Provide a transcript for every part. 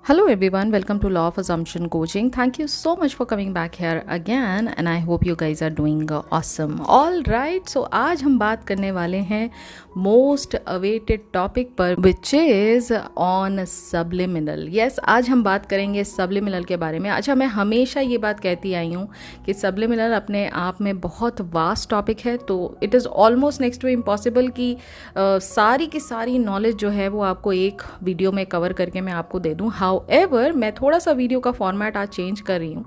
Hello everyone, welcome to Law of Assumption Coaching. Thank you so much for coming back here again and I hope you guys are doing awesome. All right, so आज हम बात करने वाले हैं most awaited topic पर which is on subliminal. Yes, आज हम बात करेंगे subliminal के बारे में. अच्छा, मैं हमेशा ये बात कहती आई हूँ कि subliminal अपने आप में बहुत वास्ट टॉपिक है, तो it is almost next to impossible कि सारी की सारी नॉलेज जो है वो आपको एक वीडियो में कवर करके मैं आपको दे दूँ. हाउएवर मैं थोड़ा सा वीडियो का फॉर्मेट आज चेंज कर रही हूँ,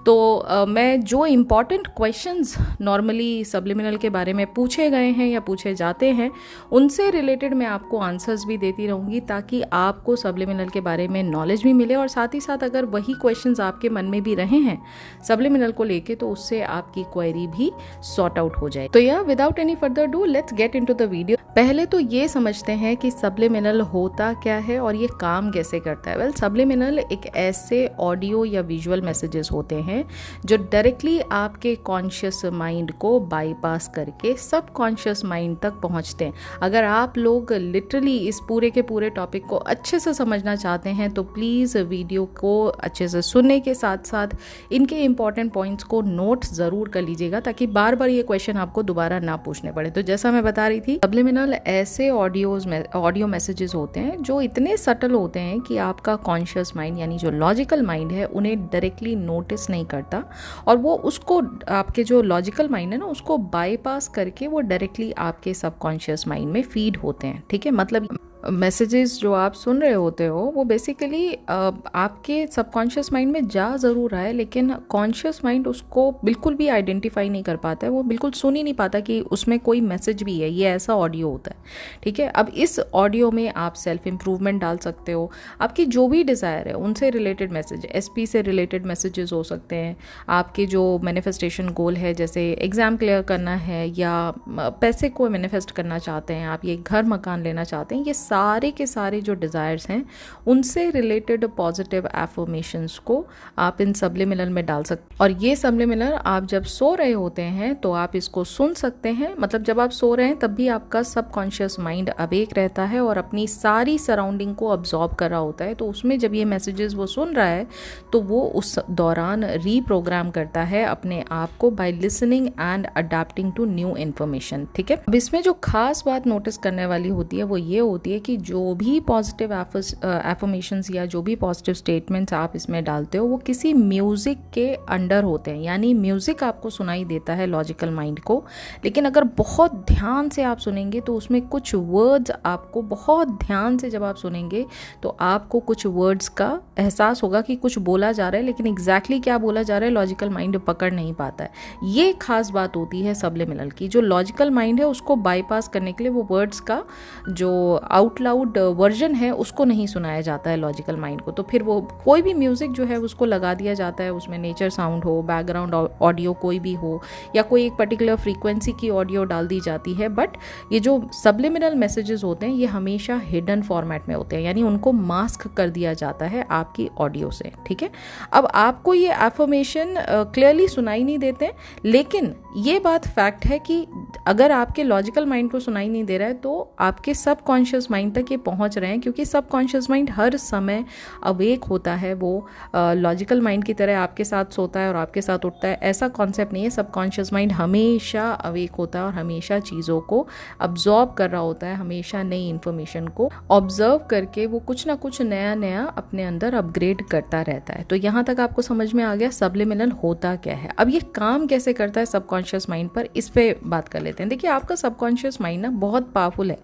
तो मैं जो इम्पॉर्टेंट क्वेश्चंस नॉर्मली सब्लिमिनल के बारे में पूछे गए हैं या पूछे जाते हैं उनसे रिलेटेड मैं आपको आंसर्स भी देती रहूँगी, ताकि आपको सब्लिमिनल के बारे में नॉलेज भी मिले और साथ ही साथ अगर वही क्वेश्चंस आपके मन में भी रहे हैं सब्लिमिनल को लेके तो उससे आपकी क्वेरी भी सॉर्ट आउट हो जाए. तो या without any further do let's get into the video. पहले तो ये समझते हैं कि सब्लिमिनल होता क्या है और ये काम कैसे करता है. वेल, सब्लिमिनल एक ऐसे ऑडियो या विजुअल मैसेजेस होते हैं जो डायरेक्टली आपके कॉन्शियस माइंड को बाईपास करके सब कॉन्शियस माइंड तक पहुंचते हैं. अगर आप लोग लिटरली इस पूरे के पूरे टॉपिक को अच्छे से समझना चाहते हैं तो प्लीज़ वीडियो को अच्छे से सुनने के साथ साथ इनके इंपॉर्टेंट पॉइंट्स को नोट ज़रूर कर लीजिएगा, ताकि बार बार ये क्वेश्चन आपको दोबारा ना पूछने पड़े. तो जैसा मैं बता रही थी, सब्लिमिनल ऐसे ऑडियो मैसेजेस होते हैं जो इतने सटल होते हैं कि आपका कॉन्शियस माइंड यानी जो लॉजिकल माइंड है उन्हें डायरेक्टली नोटिस नहीं करता, और वो उसको आपके जो लॉजिकल माइंड है ना उसको बाईपास करके वो डायरेक्टली आपके सबकॉन्शियस माइंड में फीड होते हैं. ठीक है, मतलब मैसेजेस जो आप सुन रहे होते हो वो बेसिकली आपके सबकॉन्शियस माइंड में जा ज़रूर रहा है, लेकिन कॉन्शियस माइंड उसको बिल्कुल भी आइडेंटिफाई नहीं कर पाता है, वो बिल्कुल सुन ही नहीं पाता कि उसमें कोई मैसेज भी है. ये ऐसा ऑडियो होता है. ठीक है, अब इस ऑडियो में आप सेल्फ इम्प्रूवमेंट डाल सकते हो, आपकी जो भी डिज़ायर है उनसे रिलेटेड मैसेज, एसपी से रिलेटेड मैसेजेस हो सकते हैं, आपके जो मैनिफेस्टेशन गोल है जैसे एग्ज़ाम क्लियर करना है या पैसे को मैनिफेस्ट करना चाहते हैं आप, ये घर मकान लेना चाहते हैं, ये सारे के सारे जो डिज़ायर्स हैं उनसे रिलेटेड पॉजिटिव एफर्मेशंस को आप इन सब्लिमिनल में डाल सकते हैं. और ये सब्लिमिनल आप जब सो रहे होते हैं तो आप इसको सुन सकते हैं. मतलब जब आप सो रहे हैं तब भी आपका सबकॉन्शियस माइंड अवेक रहता है और अपनी सारी सराउंडिंग को अब्जॉर्ब कर रहा होता है. तो उसमें जब ये मैसेजेस वो सुन रहा है तो वो उस दौरान रीप्रोग्राम करता है अपने आप को by listening and adapting to new information. ठीक है, अब इसमें जो खास बात नोटिस करने वाली होती है वो ये होती है कि जो भी पॉजिटिव एफर्मेशंस या जो भी पॉजिटिव स्टेटमेंट्स आप इसमें डालते हो वो किसी म्यूजिक के अंडर होते हैं. यानी म्यूजिक आपको सुनाई देता है लॉजिकल माइंड को, लेकिन अगर बहुत ध्यान से आप सुनेंगे तो उसमें कुछ वर्ड्स आपको बहुत ध्यान से जब आप सुनेंगे तो आपको कुछ वर्ड्स का एहसास होगा कि कुछ बोला जा रहा है, लेकिन एग्जैक्टली क्या बोला जा रहा है लॉजिकल माइंड पकड़ नहीं पाता है. ये खास बात होती है सब्लिमिनल की. जो लॉजिकल माइंड है उसको बाईपास करने के लिए वो वर्ड्स का जो आउट लाउड वर्जन है उसको नहीं सुनाया जाता है लॉजिकल माइंड को. तो फिर वो कोई भी म्यूजिक जो है उसको लगा दिया जाता है, उसमें नेचर साउंड हो, बैकग्राउंड ऑडियो कोई भी हो, या कोई एक पर्टिकुलर फ्रीक्वेंसी की ऑडियो डाल दी जाती है. बट ये जो सब्लिमिनल मैसेजेस होते हैं ये हमेशा हिडन फॉर्मेट में होते हैं, यानी उनको मास्क कर दिया जाता है आपकी ऑडियो से. ठीक है, अब आपको ये एफर्मेशन क्लियरली सुनाई नहीं देते, लेकिन ये बात फैक्ट है कि अगर आपके लॉजिकल माइंड को सुनाई नहीं दे रहा है तो आपके सबकॉन्शियस माइंड तक ये पहुंच रहे हैं, क्योंकि सबकॉन्शियस माइंड हर समय अवेक होता है. वो लॉजिकल माइंड की तरह आपके साथ सोता है और आपके साथ उठता है, ऐसा कॉन्सेप्ट नहीं है. सबकॉन्शियस माइंड हमेशा अवेक होता है और हमेशा चीज़ों को अब्जॉर्ब कर रहा होता है, हमेशा नई इन्फॉर्मेशन को ऑब्जर्व करके वो कुछ ना कुछ नया नया अपने अंदर अपग्रेड करता रहता है. तो यहाँ तक आपको समझ में आ गया सब्लिमिनल होता क्या है. अब ये काम कैसे करता है सबकॉन्शियस माइंड पर, इस पे बात कर लेते हैं. देखिए, आपका सबकॉन्शियस माइंड ना बहुत पावरफुल है.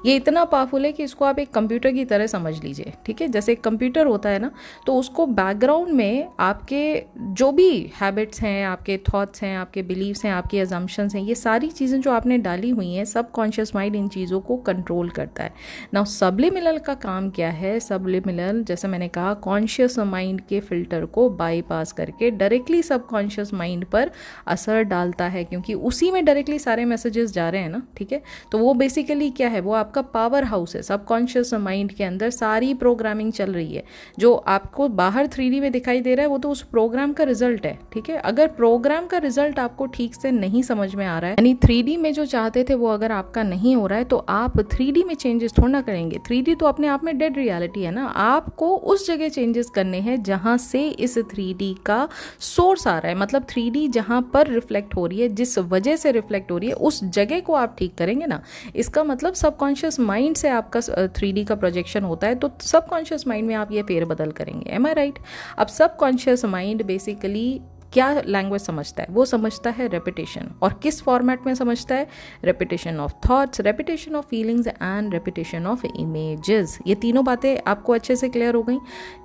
ये इतना पावरफुल है कि इसको आप एक कंप्यूटर की तरह समझ लीजिए. ठीक है, जैसे एक कंप्यूटर होता है ना, तो उसको बैकग्राउंड में आपके जो भी हैबिट्स हैं, आपके थॉट्स हैं, आपके बिलीव्स हैं, आपके अजम्पशंस हैं, ये सारी चीज़ें जो आपने डाली हुई हैं सबकॉन्शियस माइंड इन चीज़ों को कंट्रोल करता है. नाउ सब्लिमिनल का काम क्या है. सब्लिमिनल जैसे मैंने कहा कॉन्शियस माइंड के फिल्टर को बाईपास करके डायरेक्टली सबकॉन्शियस माइंड पर असर डालता मिलता है, क्योंकि उसी में डायरेक्टली सारे मैसेजेस जा रहे हैं ना, ठीक है। तो वो बेसिकली क्या है, वो आपका पावर हाउस है। सबकॉन्शियस माइंड के अंदर सारी प्रोग्रामिंग चल रही है। जो आपको बाहर 3D में दिखाई दे रहा है वो तो उस प्रोग्राम का रिजल्ट है, ठीक है। अगर प्रोग्राम का रिजल्ट आपको ठीक से नहीं समझ में आ रहा है, यानी 3D में जो चाहते थे वो अगर आपका नहीं हो रहा है, तो आप 3D में चेंजेस थोड़ा ना करेंगे। 3D तो अपने आप में डेड रियलिटी है ना। आपको उस जगह चेंजेस करने हैं जहां से इस 3D का सोर्स आ रहा है, मतलब 3D जहां पर रिफ्लेक्ट हो रही है, जिस वजह से रिफ्लेक्ट हो रही है, उस जगह को आप ठीक करेंगे ना। इसका मतलब सबकॉन्शियस माइंड से आपका 3D का प्रोजेक्शन होता है, तो सबकॉन्शियस माइंड में आप ये फेरबदल करेंगे। M I right? अब सबकॉन्शियस माइंड बेसिकली क्या लैंग्वेज समझता है? वो समझता है रेपिटेशन। और किस फॉर्मेट में समझता है? Repetition of thoughts, repetition of feelings and repetition of images. ये तीनों बातें आपको अच्छे से क्लियर हो गई।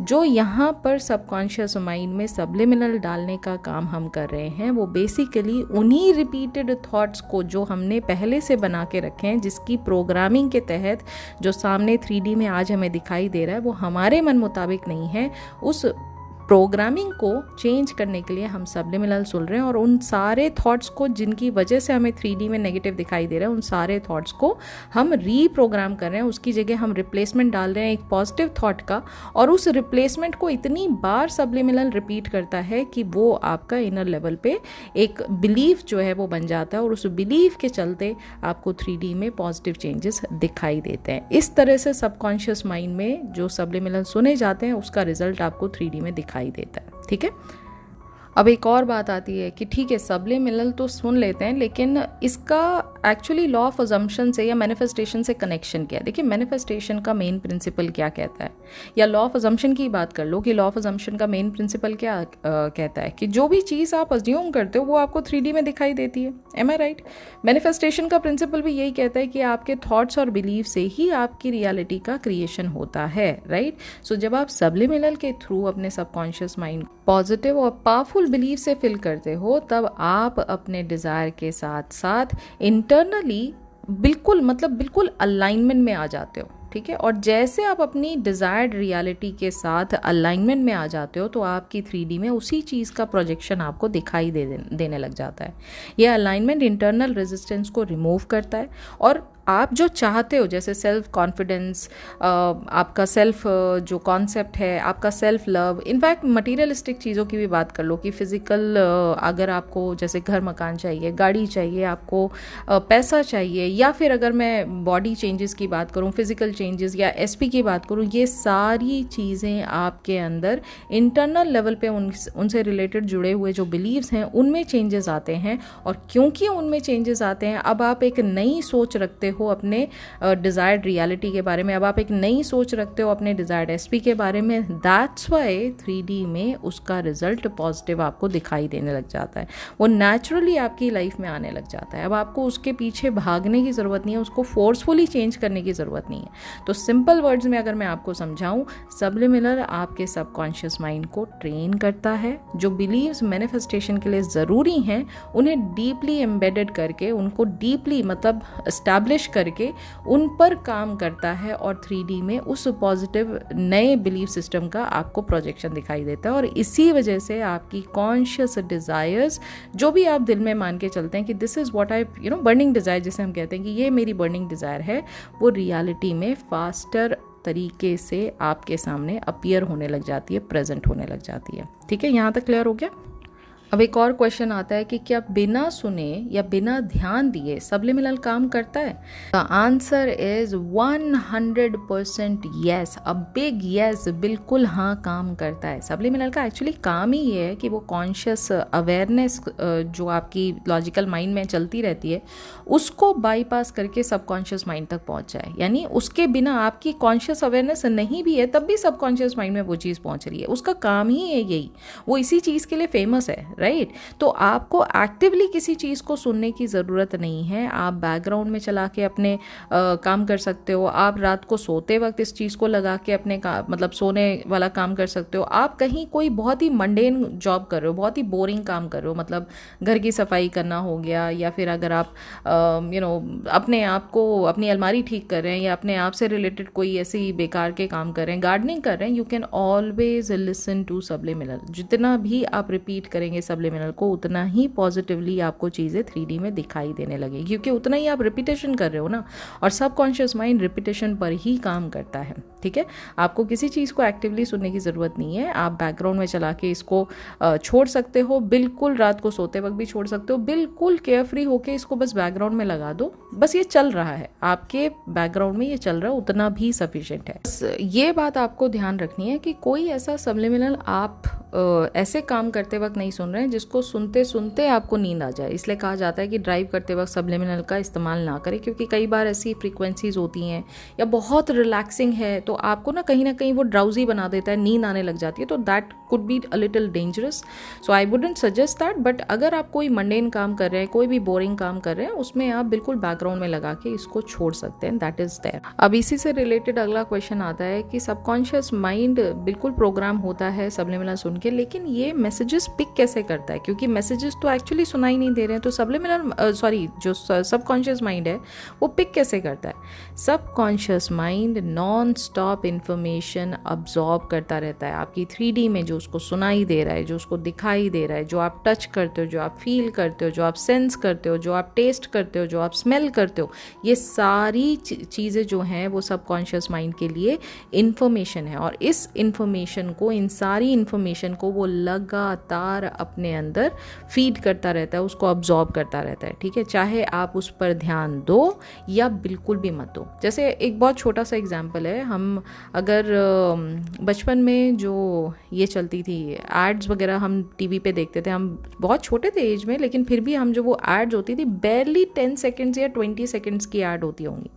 जो यहाँ पर सबकॉन्शियस माइंड में सबलिमिनल डालने का काम हम कर रहे हैं, वो बेसिकली उन्हीं रिपीटेड थॉट्स को जो हमने पहले से बना के रखे हैं, जिसकी प्रोग्रामिंग के तहत जो सामने 3D में आज हमें दिखाई दे रहा है वो हमारे मन मुताबिक नहीं है, उस प्रोग्रामिंग को चेंज करने के लिए हम सबलिमिनल सुन रहे हैं। और उन सारे थॉट्स को जिनकी वजह से हमें 3D में नेगेटिव दिखाई दे रहा है, उन सारे थॉट्स को हम रीप्रोग्राम कर रहे हैं। उसकी जगह हम रिप्लेसमेंट डाल रहे हैं एक पॉजिटिव थॉट का, और उस रिप्लेसमेंट को इतनी बार सबलिमिनल रिपीट करता है कि वो आपका इनर लेवल पे एक बिलीफ जो है वो बन जाता है, और उस बिलीफ के चलते आपको 3D में पॉजिटिव चेंजेस दिखाई देते हैं। इस तरह से सबकॉन्शियस माइंड में जो सबलिमिनल सुने जाते हैं उसका रिजल्ट आपको 3D में दिखाई देता है, ठीक है। अब एक और बात आती है कि ठीक है, सबलिमिनल तो सुन लेते हैं, लेकिन इसका एक्चुअली लॉ ऑफ अजम्पशन से या मैनिफेस्टेशन से कनेक्शन क्या है? देखिए, मैनिफेस्टेशन का मेन प्रिंसिपल क्या कहता है, या लॉ ऑफ अजम्पशन की बात कर लो कि लॉ ऑफ अजम्पशन का मेन प्रिंसिपल क्या कहता है कि जो भी चीज़ आप अज्यूम करते हो वो आपको 3D में दिखाई देती है। M I right? मैनिफेस्टेशन का प्रिंसिपल भी यही कहता है कि आपके थॉट्स और बिलीफ से ही आपकी रियलिटी का क्रिएशन होता है, राइट। सो जब आप सबलिमिनल के थ्रू अपने सबकॉन्शियस माइंड पॉजिटिव और पावरफुल बिलीफ से फिल करते हो, तब आप अपने डिज़ायर के साथ साथ इंटरनली बिल्कुल अलाइनमेंट में आ जाते हो, ठीक है। और जैसे आप अपनी डिज़ायर्ड रियलिटी के साथ अलाइनमेंट में आ जाते हो, तो आपकी 3D में उसी चीज़ का प्रोजेक्शन आपको दिखाई देने लग जाता है। यह अलाइनमेंट इंटरनल रेजिस्टेंस को रिमूव करता है, और आप जो चाहते हो, जैसे सेल्फ कॉन्फिडेंस, आपका सेल्फ जो कॉन्सेप्ट है, आपका सेल्फ लव, इनफैक्ट मटीरियलिस्टिक चीज़ों की भी बात कर लो कि फिज़िकल, अगर आपको जैसे घर मकान चाहिए, गाड़ी चाहिए, आपको पैसा चाहिए, या फिर अगर मैं बॉडी चेंजेस की बात करूं, फिज़िकल चेंजेस या SP की बात करूं, ये सारी चीज़ें आपके अंदर इंटरनल लेवल पे उनसे रिलेटेड जुड़े हुए जो बिलीव्स हैं उनमें चेंजेस आते हैं। और क्योंकि उनमें चेंजेस आते हैं, अब आप एक नई सोच रखते हो अपने डिज़ायर्ड रियलिटी के बारे में, अब आप एक नई सोच रखते हो अपने डिज़ायर्ड SP के बारे में। दैट्स वाई 3D में उसका रिजल्ट पॉजिटिव आपको दिखाई देने लग जाता है, वो नेचुरली आपकी लाइफ में आने लग जाता है। अब आपको उसके पीछे भागने की ज़रूरत नहीं है, उसको फोर्सफुली चेंज करने की ज़रूरत नहीं है। तो सिंपल वर्ड्स में अगर मैं आपको समझाऊं, सबलिमिनल आपके सबकॉन्शियस माइंड को ट्रेन करता है। जो बिलीव्स मैनिफेस्टेशन के लिए ज़रूरी हैं उन्हें डीपली एम्बेडेड करके, उनको डीपली मतलब एस्टैब्लिश करके उन पर काम करता है, और 3D में उस पॉजिटिव नए बिलीफ सिस्टम का आपको प्रोजेक्शन दिखाई देता है। और इसी वजह से आपकी कॉन्शियस डिज़ायर्स, जो भी आप दिल में मान के चलते हैं कि this is what I burning desire, जिसे हम कहते हैं कि ये मेरी बर्निंग डिज़ायर है, वो रियलिटी में फास्टर तरीके से आपके सामने अपीयर होने लग जाती है, प्रेजेंट होने लग जाती है, ठीक है। यहाँ तक क्लियर हो गया? अब एक और क्वेश्चन आता है कि क्या बिना सुने या बिना ध्यान दिए सबलिमिनल काम करता है? The answer is 100% yes, a big yes, बिल्कुल हाँ, काम करता है। सबलिमिनल का एक्चुअली काम ही ये है कि वो कॉन्शियस अवेयरनेस जो आपकी लॉजिकल माइंड में चलती रहती है उसको बाईपास करके सबकॉन्शियस माइंड तक पहुंच जाए। यानी उसके बिना आपकी कॉन्शियस अवेयरनेस नहीं भी है तब भी सबकॉन्शियस माइंड में वो चीज़ पहुंच रही है। उसका काम ही है यही, वो इसी चीज़ के लिए फेमस है, राइट। तो आपको एक्टिवली किसी चीज़ को सुनने की ज़रूरत नहीं है। आप बैकग्राउंड में चला के अपने काम कर सकते हो। आप रात को सोते वक्त इस चीज़ को लगा के अपने मतलब सोने वाला काम कर सकते हो। आप कहीं कोई बहुत ही मंडेन जॉब कर रहे हो, बहुत ही बोरिंग काम कर रहे हो, मतलब घर की सफाई करना हो गया, या फिर अगर आप अपने आप को, अपनी अलमारी ठीक कर रहे हैं, या अपने आप से रिलेटेड कोई ऐसी बेकार के काम कर रहे हैं, गार्डनिंग कर रहे हैं, you can always listen to subliminal. जितना भी आप रिपीट करेंगे सब्लिमिनल को, उतना ही पॉजिटिवली आपको चीज़ें 3D में दिखाई देने लगेगी, क्योंकि उतना ही आप रिपीटेशन कर रहे हो ना, और सबकॉन्शियस माइंड रिपीटेशन पर ही काम करता है। ठीक है, आपको किसी चीज़ को एक्टिवली सुनने की ज़रूरत नहीं है, आप बैकग्राउंड में चला के इसको छोड़ सकते हो, बिल्कुल रात को सोते वक्त भी छोड़ सकते हो, बिल्कुल केयरफ्री होके इसको बस बैकग्राउंड में लगा दो, बस ये चल रहा है आपके बैकग्राउंड में, ये चल रहा है, उतना भी सफिशिएंट है। बस ये बात आपको ध्यान रखनी है कि कोई ऐसा सब्लिमिनल आप ऐसे काम करते वक्त नहीं सुन रहे हैं जिसको सुनते सुनते आपको नींद आ जाए। इसलिए कहा जाता है कि ड्राइव करते वक्त सब्लिमिनल का इस्तेमाल ना करें, क्योंकि कई बार ऐसी फ्रीक्वेंसीज होती हैं या बहुत रिलैक्सिंग है तो आपको ना कहीं वो ड्राउजी बना देता है, नींद आने लग जाती है, तो that could be a little dangerous. So I wouldn't suggest that. But अगर आप कोई मंडेन काम कर रहे हैं, कोई भी बोरिंग काम कर रहे हैं, उसमें आप बिल्कुल बैकग्राउंड में लगा के इसको छोड़ सकते हैं, दैट इज देयर। अब इसी से रिलेटेड अगला क्वेश्चन आता है कि सबकॉन्शियस माइंड बिल्कुल प्रोग्राम होता है सब्लिमिनल सुन के, लेकिन ये मैसेजेस पिक कैसे करता है, क्योंकि मैसेजेस तो एक्चुअली सुनाई नहीं दे रहे हैं, तो जो सबकॉन्शियस माइंड है वो पिक कैसे करता है। Subconscious mind non stop information absorb करता रहता है आपकी 3D में, जो उसको सुनाई दे रहा है, जो उसको दिखाई दे रहा है, जो आप टच करते हो, जो आप फील करते हो, जो आप सेंस करते हो, जो आप टेस्ट करते हो, जो आप स्मेल करते हो, ये सारी चीज़ें जो हैं वो सबकॉन्शियस माइंड के लिए इंफॉर्मेशन है, और इस इंफॉर्मेशन को, इन सारी इंफॉर्मेशन को वो लगातार अपने अंदर फीड करता रहता है, उसको अब्जॉर्ब करता रहता है। ठीक है, चाहे आप उस पर ध्यान दो या बिल्कुल भी मत दो। जैसे एक बहुत छोटा सा एग्जाम्पल है, हम अगर बचपन में जो ये चलती थी एड्स वगैरह हम टीवी पे देखते थे, हम बहुत छोटे थे एज में, लेकिन फिर भी हम जो वो एड्स होती थी बेरली 10 सेकेंड्स या 20 सेकेंड्स की एड होती होंगी,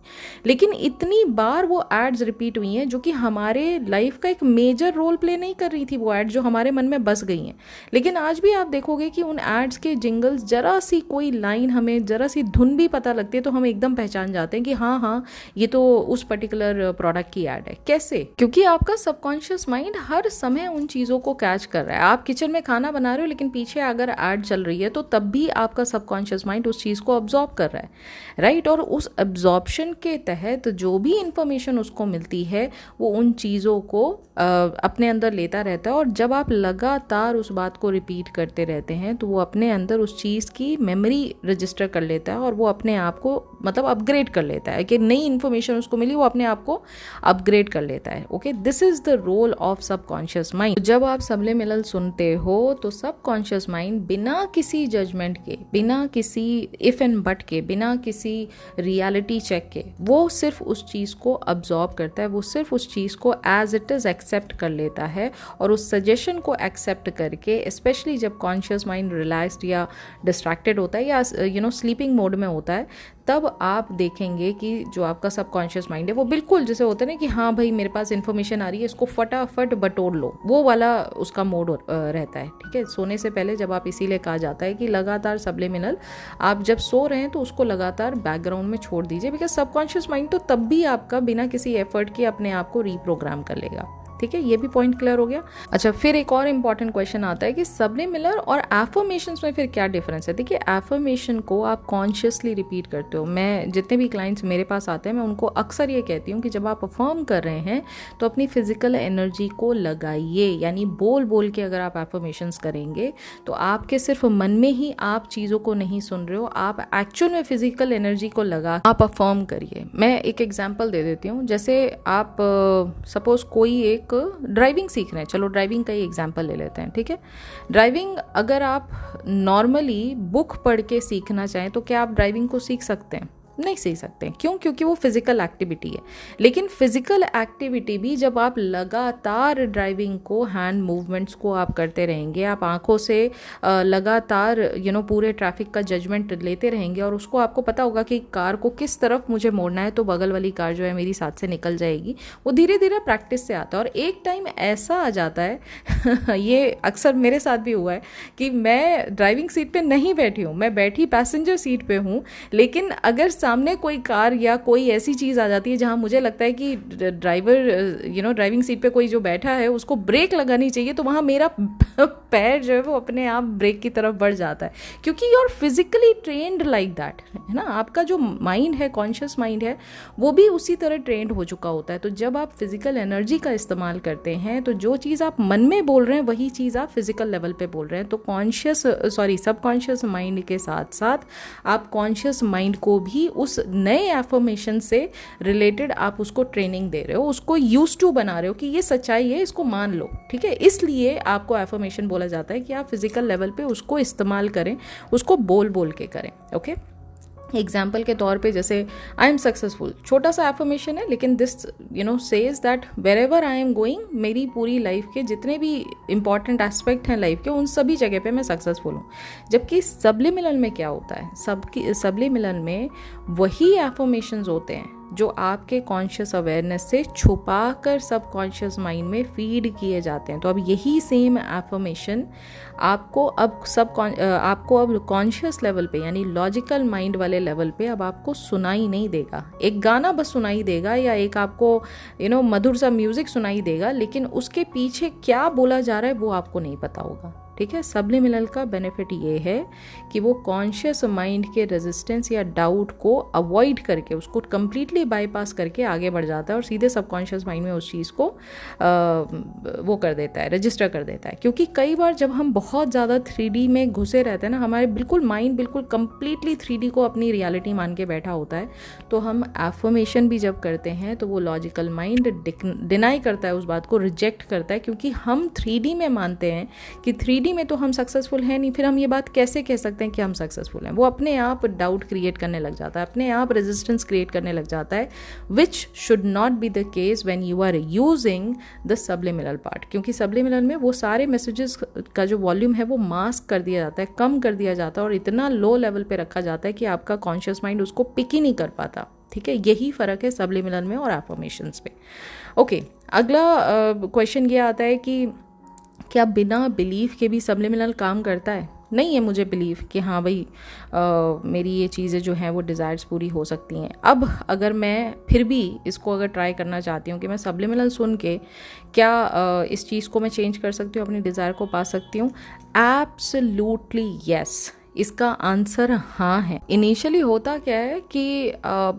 लेकिन इतनी बार वो एड्स रिपीट हुई हैं जो कि हमारे लाइफ का एक मेजर रोल प्ले नहीं कर रही थी, वो एड जो हमारे मन में बस गई हैं। लेकिन आज भी आप देखोगे कि उन एड्स के जिंगल्स, जरा सी कोई लाइन, हमें जरा सी धुन भी पता लगती है तो हम एकदम पहचान जाते हैं कि हाँ हाँ ये तो उस पर्टिकुलर प्रोडक्ट की एड है। कैसे? क्योंकि आपका सबकॉन्शियस माइंड हर समय उन चीज़ों को कैच कर रहा है। आप किचन में खाना बना रहे हो लेकिन पीछे अगर एड चल रही है तो तब भी आपका सबकॉन्शियस माइंड उस चीज़ को अब्जॉर्ब कर रहा है, राइट। और उस अब्जॉर्प्शन के तहत जो भी इंफॉर्मेशन उसको मिलती है वो उन चीज़ों को अपने अंदर लेता रहता है, और जब आप लगातार उस बात को रिपीट करते रहते हैं तो वो अपने अंदर उस चीज़ की मेमोरी रजिस्टर कर लेता है और वो अपने आप को मतलब अपग्रेड कर लेता है कि नई इन्फॉर्मेशन उसको मिली, वो अपने आप को अपग्रेड कर लेता है। Okay, this is the role of subconscious mind. जब आप सब्लिमिनल सुनते हो तो सबकॉन्शियस माइंड बिना किसी जजमेंट के, बिना किसी इफ एंड बट के, बिना किसी रियलिटी चेक के, वो सिर्फ उस चीज़ को अब्जॉर्ब करता है, वो सिर्फ उस चीज़ को एज इट इज़ एक्सेप्ट कर लेता है, और उस सजेशन को एक्सेप्ट करके, स्पेशली जब कॉन्शियस माइंड रिलैक्स्ड या डिस्ट्रैक्टेड होता है या स्लीपिंग मोड में होता है, तब आप देखेंगे कि जो आपका सबकॉन्शियस माइंड है वो बिल्कुल जैसे होता है ना कि हाँ भाई मेरे पास इन्फॉर्मेशन आ रही है, इसको फटाफट बटोर लो, वो वाला उसका मोड रहता है। ठीक है, सोने से पहले जब आप, इसीलिए कहा जाता है कि लगातार सब्लिमिनल आप जब सो रहे हैं तो उसको लगातार बैकग्राउंड में छोड़ दीजिए, बिकॉज सबकॉन्शियस माइंड तो तब भी आपका बिना किसी एफर्ट के अपने आप को रीप्रोग्राम कर लेगा। ठीक है, ये भी पॉइंट क्लियर हो गया। अच्छा, फिर एक और इम्पॉर्टेंट क्वेश्चन आता है कि सब्लिमिनल और एफर्मेशंस में फिर क्या डिफरेंस है। देखिए, एफर्मेशन को आप कॉन्शियसली रिपीट करते हो। मैं जितने भी क्लाइंट्स मेरे पास आते हैं मैं उनको अक्सर ये कहती हूँ कि जब आप अफर्म कर रहे हैं तो अपनी फिजिकल एनर्जी को लगाइए, यानी बोल बोल के अगर आप एफर्मेशंस करेंगे तो आपके सिर्फ मन में ही आप चीज़ों को नहीं सुन रहे हो, आप एक्चुअल में फिजिकल एनर्जी को लगा आप अफर्म करिए। मैं एक एग्जाम्पल दे देती हूँ। जैसे आप सपोज कोई एक ड्राइविंग सीख रहे हैं, चलो ड्राइविंग का ही एग्जांपल ले लेते हैं। ठीक है, ड्राइविंग अगर आप नॉर्मली बुक पढ़ के सीखना चाहें तो क्या आप ड्राइविंग को सीख सकते हैं? नहीं सीख सकते। क्यों? क्योंकि वो फिजिकल एक्टिविटी है। लेकिन फिजिकल एक्टिविटी भी जब आप लगातार ड्राइविंग को, हैंड मूवमेंट्स को आप करते रहेंगे, आप आंखों से लगातार पूरे ट्रैफिक का जजमेंट लेते रहेंगे और उसको आपको पता होगा कि कार को किस तरफ मुझे मोड़ना है तो बगल वाली कार जो है मेरी साथ से निकल जाएगी। वो धीरे धीरे प्रैक्टिस से आता है, और एक टाइम ऐसा आ जाता है ये अक्सर मेरे साथ भी हुआ है कि मैं ड्राइविंग सीट पे नहीं बैठी हूँ, मैं बैठी पैसेंजर सीट पे हूँ, लेकिन अगर सामने कोई कार या कोई ऐसी चीज़ आ जाती है जहाँ मुझे लगता है कि ड्राइवर ड्राइविंग सीट पे कोई जो बैठा है उसको ब्रेक लगानी चाहिए, तो वहाँ मेरा पैर जो है वो अपने आप ब्रेक की तरफ बढ़ जाता है, क्योंकि you are physically trained like that, है ना। आपका जो माइंड है, कॉन्शियस माइंड है, वो भी उसी तरह ट्रेंड हो चुका होता है। तो जब आप फिजिकल एनर्जी का इस्तेमाल करते हैं तो जो चीज़ आप मन में बोल रहे हैं वही चीज़ आप फिजिकल लेवल पे बोल रहे हैं। तो सबकॉन्शियस माइंड के साथ साथ आप कॉन्शियस माइंड को भी उस नए एफर्मेशन से रिलेटेड आप उसको ट्रेनिंग दे रहे हो, उसको यूज टू बना रहे हो कि ये सच्चाई है, इसको मान लो, ठीक है। इसलिए आपको एफर्मेशन बोला जाता है कि आप फिजिकल लेवल पे उसको इस्तेमाल करें, उसको बोल बोल के करें, ओके। एग्जाम्पल के तौर पे जैसे आई एम सक्सेसफुल, छोटा सा एफर्मेशन है, लेकिन this says that wherever I am going, मेरी पूरी लाइफ के जितने भी इंपॉर्टेंट एस्पेक्ट हैं लाइफ के, उन सभी जगह पे मैं सक्सेसफुल हूँ। जबकि सबलिमिनल में क्या होता है, सबलिमिनल में वही एफर्मेशंस होते हैं जो आपके कॉन्शियस अवेयरनेस से छुपा कर सबकॉन्शियस माइंड में फीड किए जाते हैं। तो अब यही सेम एफर्मेशन आपको अब कॉन्शियस लेवल पे, यानी लॉजिकल माइंड वाले लेवल पे अब आपको सुनाई नहीं देगा। एक गाना बस सुनाई देगा या एक आपको मधुर सा म्यूजिक सुनाई देगा, लेकिन उसके पीछे क्या बोला जा रहा है वो आपको नहीं पता होगा, ठीक है। सबलिमिनल का बेनिफिट ये है कि वो कॉन्शियस माइंड के रेजिस्टेंस या डाउट को अवॉइड करके, उसको कंप्लीटली बाईपास करके आगे बढ़ जाता है और सीधे सबकॉन्शियस माइंड में उस चीज़ को वो कर देता है, रजिस्टर कर देता है। क्योंकि कई बार जब हम बहुत ज़्यादा 3D में घुसे रहते हैं ना, हमारे माइंड बिल्कुल कंप्लीटली 3D को अपनी रियलिटी मान के बैठा होता है, तो हम एफर्मेशन भी जब करते हैं तो वो लॉजिकल माइंड डिनाई करता है, उस बात को रिजेक्ट करता है, क्योंकि हम 3D में मानते हैं कि 3D में तो हम सक्सेसफुल हैं नहीं, फिर हम ये बात कैसे कह सकते हैं कि हम सक्सेसफुल हैं। वो अपने आप डाउट क्रिएट करने लग जाता है, अपने आप रेजिस्टेंस क्रिएट करने लग जाता है, which should not be the case when you are using the subliminal part. क्योंकि सबलिमिनल में वो सारे मैसेजेस का जो वॉल्यूम है वो मास्क कर दिया जाता है, कम कर दिया जाता है और इतना लो लेवल पे रखा जाता है कि आपका कॉन्शियस माइंड उसको पिक ही नहीं कर पाता, ठीक है। यही फ़र्क है सबलिमिनल में और एफर्मेशंस पे, ओके। अगला क्वेश्चन ये आता है कि क्या बिना बिलीफ के भी सबलिमिनल काम करता है? नहीं है मुझे बिलीव कि हाँ भाई मेरी ये चीज़ें जो हैं वो डिज़ायर्स पूरी हो सकती हैं। अब अगर मैं फिर भी इसको अगर ट्राई करना चाहती हूँ कि मैं सबलिमिनल सुन के क्या इस चीज़ को मैं चेंज कर सकती हूँ, अपनी डिज़ायर को पा सकती हूँ? एब्सोल्युटली यस, इसका आंसर हाँ है। इनिशियली होता क्या है कि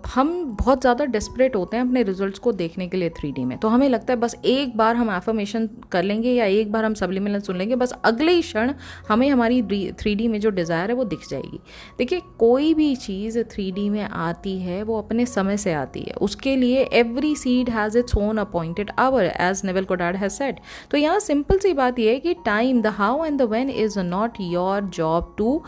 हम बहुत ज़्यादा डेस्परेट होते हैं अपने रिजल्ट्स को देखने के लिए 3D में, तो हमें लगता है बस एक बार हम एफर्मेशन कर लेंगे या एक बार हम सबलिमिनल सुन लेंगे, बस अगले ही क्षण हमें हमारी 3D में जो डिज़ायर है वो दिख जाएगी। देखिए, कोई भी चीज़ 3D में आती है वो अपने समय से आती है, उसके लिए every seed has its own appointed hour, as Neville Goddard has said. तो यहाँ सिंपल सी बात यह है कि time, the how and the when is not your job to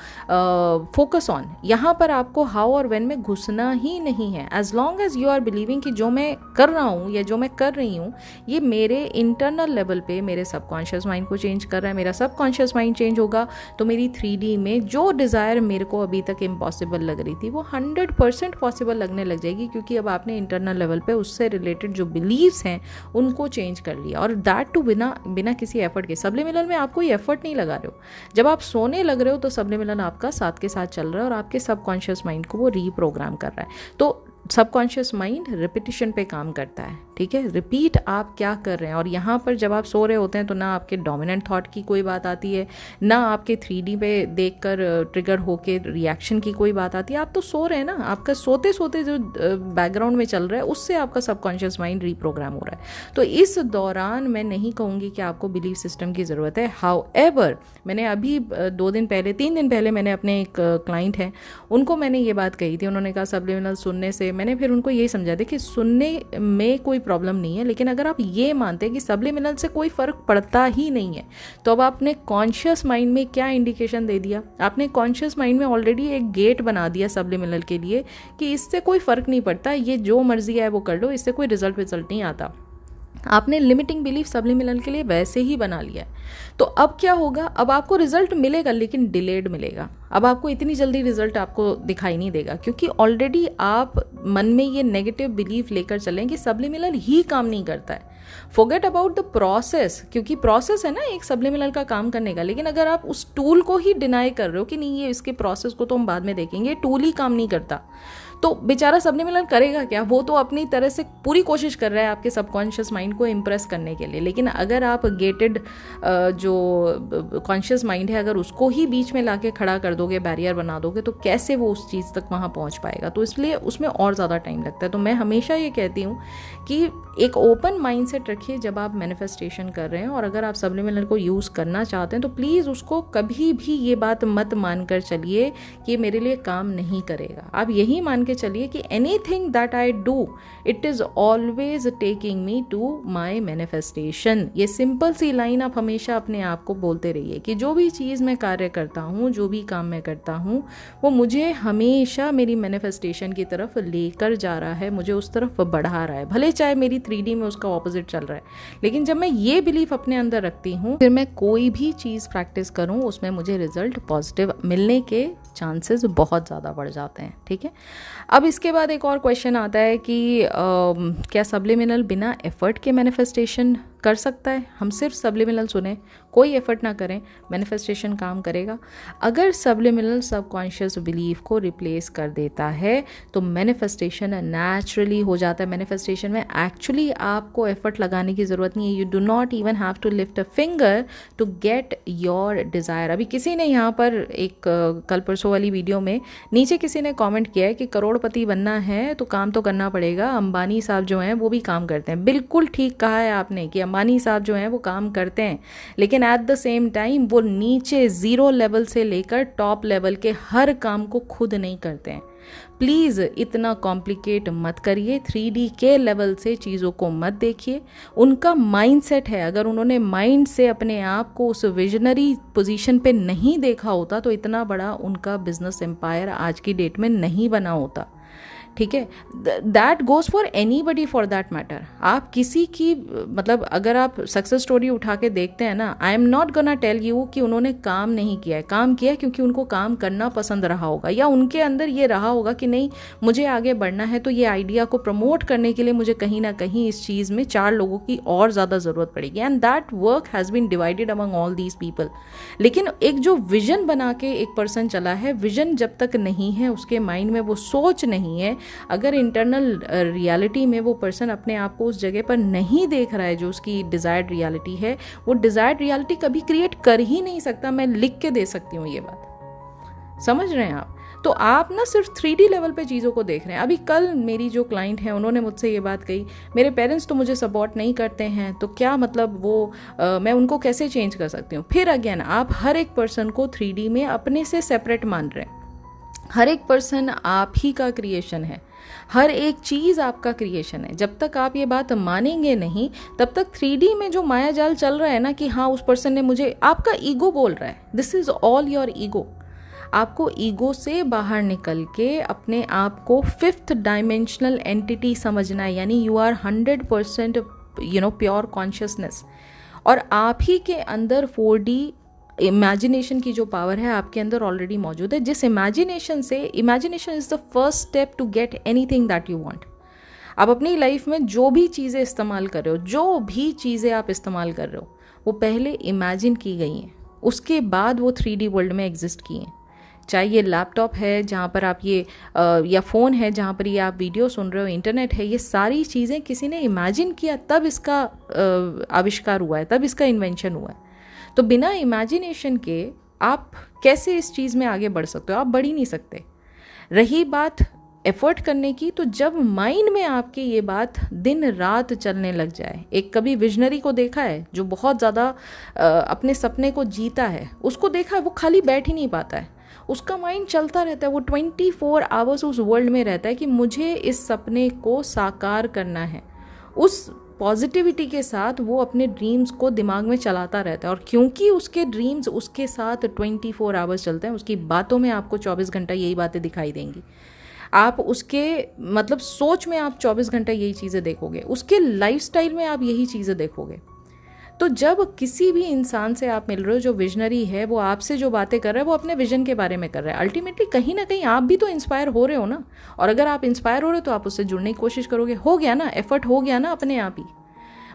focus on. यहाँ पर आपको हाउ और व्हेन में घुसना ही नहीं है। As long as you are believing कि जो मैं कर रहा हूँ या जो मैं कर रही हूँ ये मेरे इंटरनल लेवल पे मेरे सबकॉन्शियस माइंड को चेंज कर रहा है, मेरा सबकॉन्शियस माइंड चेंज होगा तो मेरी 3D में जो डिज़ायर मेरे को अभी तक इम्पॉसिबल लग रही थी वो 100% पॉसिबल लगने लग जाएगी, क्योंकि अब आपने इंटरनल लेवल पे उससे रिलेटेड जो बिलीव्स हैं उनको चेंज कर लिया, और दैट टू बिना किसी एफर्ट के। सबलिमिनल में आप कोई एफर्ट नहीं लगा रहे हो। जब आप सोने लग रहे हो तो सबलिमिनल आपका साथ के साथ चल रहा है और आपके सबकॉन्शियस माइंड को वो रीप्रोग्राम कर रहा है। तो सबकॉन्शियस माइंड रिपीटिशन पे काम करता है, ठीक है। रिपीट आप क्या कर रहे हैं, और यहाँ पर जब आप सो रहे होते हैं तो ना आपके डोमिनेंट थॉट की कोई बात आती है, ना आपके 3D पे देखकर ट्रिगर होके रिएक्शन की कोई बात आती है। आप तो सो रहे हैं ना, आपका सोते सोते जो बैकग्राउंड में चल रहा है उससे आपका सबकॉन्शियस माइंड रीप्रोग्राम हो रहा है। तो इस दौरान मैं नहीं कहूँगी कि आपको बिलीफ सिस्टम की ज़रूरत है। हाउएवर, मैंने अभी 3 दिन पहले मैंने अपने एक क्लाइंट हैं, उनको मैंने ये बात कही थी। उन्होंने कहा सबलिमिनल सुनने से, मैंने फिर उनको यही समझा था कि सुनने में कोई प्रॉब्लम नहीं है, लेकिन अगर आप ये मानते हैं कि सबलिमिनल से कोई फ़र्क पड़ता ही नहीं है तो अब आपने कॉन्शियस माइंड में क्या इंडिकेशन दे दिया? आपने कॉन्शियस माइंड में ऑलरेडी एक गेट बना दिया सबलिमिनल के लिए कि इससे कोई फ़र्क नहीं पड़ता, ये जो मर्जी है वो कर लो, इससे कोई रिजल्ट नहीं आता। आपने लिमिटिंग बिलीफ सबलिमिनल के लिए वैसे ही बना लिया है। तो अब क्या होगा? अब आपको रिजल्ट मिलेगा लेकिन डिलेड मिलेगा। अब आपको इतनी जल्दी रिजल्ट आपको दिखाई नहीं देगा, क्योंकि ऑलरेडी आप मन में ये नेगेटिव बिलीफ लेकर चलें कि सबलिमिनल ही काम नहीं करता है। फॉरगेट अबाउट द प्रोसेस, क्योंकि प्रोसेस है ना एक सब्लिमिनल का काम करने का, लेकिन अगर आप उस टूल को ही डिनाई कर रहे हो कि नहीं ये इसके प्रोसेस को तो हम बाद में देखेंगे, टूल ही काम नहीं करता, तो बेचारा सब्लिमिनल करेगा क्या? वो तो अपनी तरह से पूरी कोशिश कर रहा है आपके सबकॉन्शियस माइंड को इम्प्रेस करने के लिए। लेकिन अगर आप गेटेड जो कॉन्शियस माइंड है अगर उसको ही बीच में लाके खड़ा कर दोगे, बैरियर बना दोगे, तो कैसे वो उस चीज़ तक वहाँ पहुँच पाएगा? तो इसलिए उसमें और ज़्यादा टाइम लगता है। तो मैं हमेशा ये कहती हूँ कि एक ओपन माइंडसेट रखिए जब आप मैनिफेस्टेशन कर रहे हैं, और अगर आप सब्लिमिनल को यूज़ करना चाहते हैं तो प्लीज़ उसको कभी भी ये बात मत मान कर चलिए कि मेरे लिए काम नहीं करेगा। आप यही मान के चलिए कि anything that I do it is always taking me to my manifestation. ये सिंपल सी लाइन आप हमेशा अपने आप को बोलते रहिए कि जो भी चीज़ मैं कार्य करता हूँ, जो भी काम मैं करता हूँ, वो मुझे हमेशा मेरी मैनिफेस्टेशन की तरफ लेकर जा रहा है, मुझे उस तरफ बढ़ा रहा है। भले चाहे मेरी 3D में उसका ऑपोजिट चल रहा है, लेकिन जब मैं ये बिलीफ अपने अंदर रखती हूँ, फिर मैं कोई भी चीज़ प्रैक्टिस करूँ उसमें मुझे रिजल्ट पॉजिटिव मिलने के चांसेस बहुत ज़्यादा बढ़ जाते हैं। ठीक है, अब इसके बाद एक और क्वेश्चन आता है कि क्या सब्लिमिनल बिना एफर्ट के मैनिफेस्टेशन कर सकता है? हम सिर्फ सब्लिमिनल सुने, कोई एफर्ट ना करें, मैनिफेस्टेशन काम करेगा? अगर सब्लिमिनल सबकॉन्शियस बिलीफ को रिप्लेस कर देता है तो मैनिफेस्टेशन नेचुरली हो जाता है। मैनिफेस्टेशन में एक्चुअली आपको एफर्ट लगाने की ज़रूरत नहीं है। You do not even have to lift a finger to get your desire. अभी किसी ने यहाँ पर एक कल परसों वाली वीडियो में नीचे किसी ने कमेंट किया है कि करोड़पति बनना है तो काम तो करना पड़ेगा, अंबानी साहब जो हैं वो भी काम करते हैं। बिल्कुल ठीक कहा है आपने कि अंबानी साहब जो हैं वो काम करते हैं, लेकिन एट द सेम टाइम वो नीचे 0 लेवल से लेकर टॉप लेवल के हर काम को खुद नहीं करते हैं। प्लीज़ इतना कॉम्प्लिकेट मत करिए, 3D के लेवल से चीज़ों को मत देखिए। उनका माइंडसेट है, अगर उन्होंने माइंड से अपने आप को उस विजनरी पोजीशन पे नहीं देखा होता तो इतना बड़ा उनका बिजनेस एम्पायर आज की डेट में नहीं बना होता। ठीक है, that goes for anybody for that matter. आप किसी की मतलब अगर आप सक्सेस स्टोरी उठा के देखते हैं ना, I am not gonna tell you कि उन्होंने काम नहीं किया है। काम किया है क्योंकि उनको काम करना पसंद रहा होगा, या उनके अंदर ये रहा होगा कि नहीं मुझे आगे बढ़ना है तो ये आइडिया को प्रमोट करने के लिए मुझे कहीं ना कहीं इस चीज़ में 4 लोगों की और ज़्यादा ज़रूरत पड़ेगी, and that work has been divided among all these people. लेकिन एक जो विजन बना के एक पर्सन चला है, विजन जब तक नहीं है उसके माइंड में, वो सोच नहीं है, अगर इंटरनल रियलिटी में वो पर्सन अपने आप को उस जगह पर नहीं देख रहा है जो उसकी डिज़ायर्ड रियलिटी है, वो डिज़ायर्ड रियलिटी कभी क्रिएट कर ही नहीं सकता। मैं लिख के दे सकती हूँ ये बात, समझ रहे हैं आप? तो आप ना सिर्फ 3D लेवल पे चीज़ों को देख रहे हैं। अभी कल मेरी जो क्लाइंट है उन्होंने मुझसे ये बात कही, मेरे पेरेंट्स तो मुझे सपोर्ट नहीं करते हैं, तो क्या मतलब वो मैं उनको कैसे चेंज कर सकती हूँ? फिर अगेन आप हर एक पर्सन को 3D में अपने से सेपरेट मान रहे हैं। हर एक पर्सन आप ही का क्रिएशन है, हर एक चीज़ आपका क्रिएशन है। जब तक आप ये बात मानेंगे नहीं तब तक 3D में जो माया जाल चल रहा है ना कि हाँ उस पर्सन ने मुझे, आपका ईगो बोल रहा है, this is all your ego. आपको ईगो से बाहर निकल के अपने आप को 5th डायमेंशनल एंटिटी समझना है, यानी यू आर 100% प्योर कॉन्शियसनेस, और आप ही के अंदर 4D इमेजिनेशन की जो पावर है आपके अंदर ऑलरेडी मौजूद है, जिस इमेजिनेशन से, imagination is the first step to get anything that you want. आप अपनी लाइफ में जो भी चीज़ें इस्तेमाल कर रहे हो, जो भी चीज़ें आप इस्तेमाल कर रहे हो, वो पहले इमेजिन की गई हैं, उसके बाद वो 3D वर्ल्ड में एग्जिस्ट की हैं। चाहे ये लैपटॉप है जहाँ पर आप ये या फ़ोन है जहाँ पर ये आप वीडियो सुन रहे हो, इंटरनेट है, ये सारी चीज़ें किसी ने इमेजिन किया, तब इसका आविष्कार हुआ है, तब इसका इन्वेंशन हुआ है। तो बिना इमेजिनेशन के आप कैसे इस चीज़ में आगे बढ़ सकते हो? आप बढ़ ही नहीं सकते। रही बात एफर्ट करने की, तो जब माइंड में आपके ये बात दिन रात चलने लग जाए, एक कभी विजनरी को देखा है जो बहुत ज़्यादा अपने सपने को जीता है, उसको देखा है, वो खाली बैठ ही नहीं पाता है, उसका माइंड चलता रहता है, वो 24 आवर्स उस वर्ल्ड में रहता है कि मुझे इस सपने को साकार करना है। उस पॉजिटिविटी के साथ वो अपने ड्रीम्स को दिमाग में चलाता रहता है, और क्योंकि उसके ड्रीम्स उसके साथ 24 आवर्स चलते हैं, उसकी बातों में आपको 24 घंटा यही बातें दिखाई देंगी। आप उसके मतलब सोच में आप 24 घंटा यही चीज़ें देखोगे, उसके लाइफस्टाइल में आप यही चीज़ें देखोगे। तो जब किसी भी इंसान से आप मिल रहे हो जो विजनरी है, वो आपसे जो बातें कर रहा है वो अपने विजन के बारे में कर रहा है, अल्टीमेटली कहीं ना कहीं आप भी तो इंस्पायर हो रहे हो ना। और अगर आप इंस्पायर हो रहे हो तो आप उससे जुड़ने की कोशिश करोगे, हो गया ना, एफर्ट हो गया ना अपने आप ही।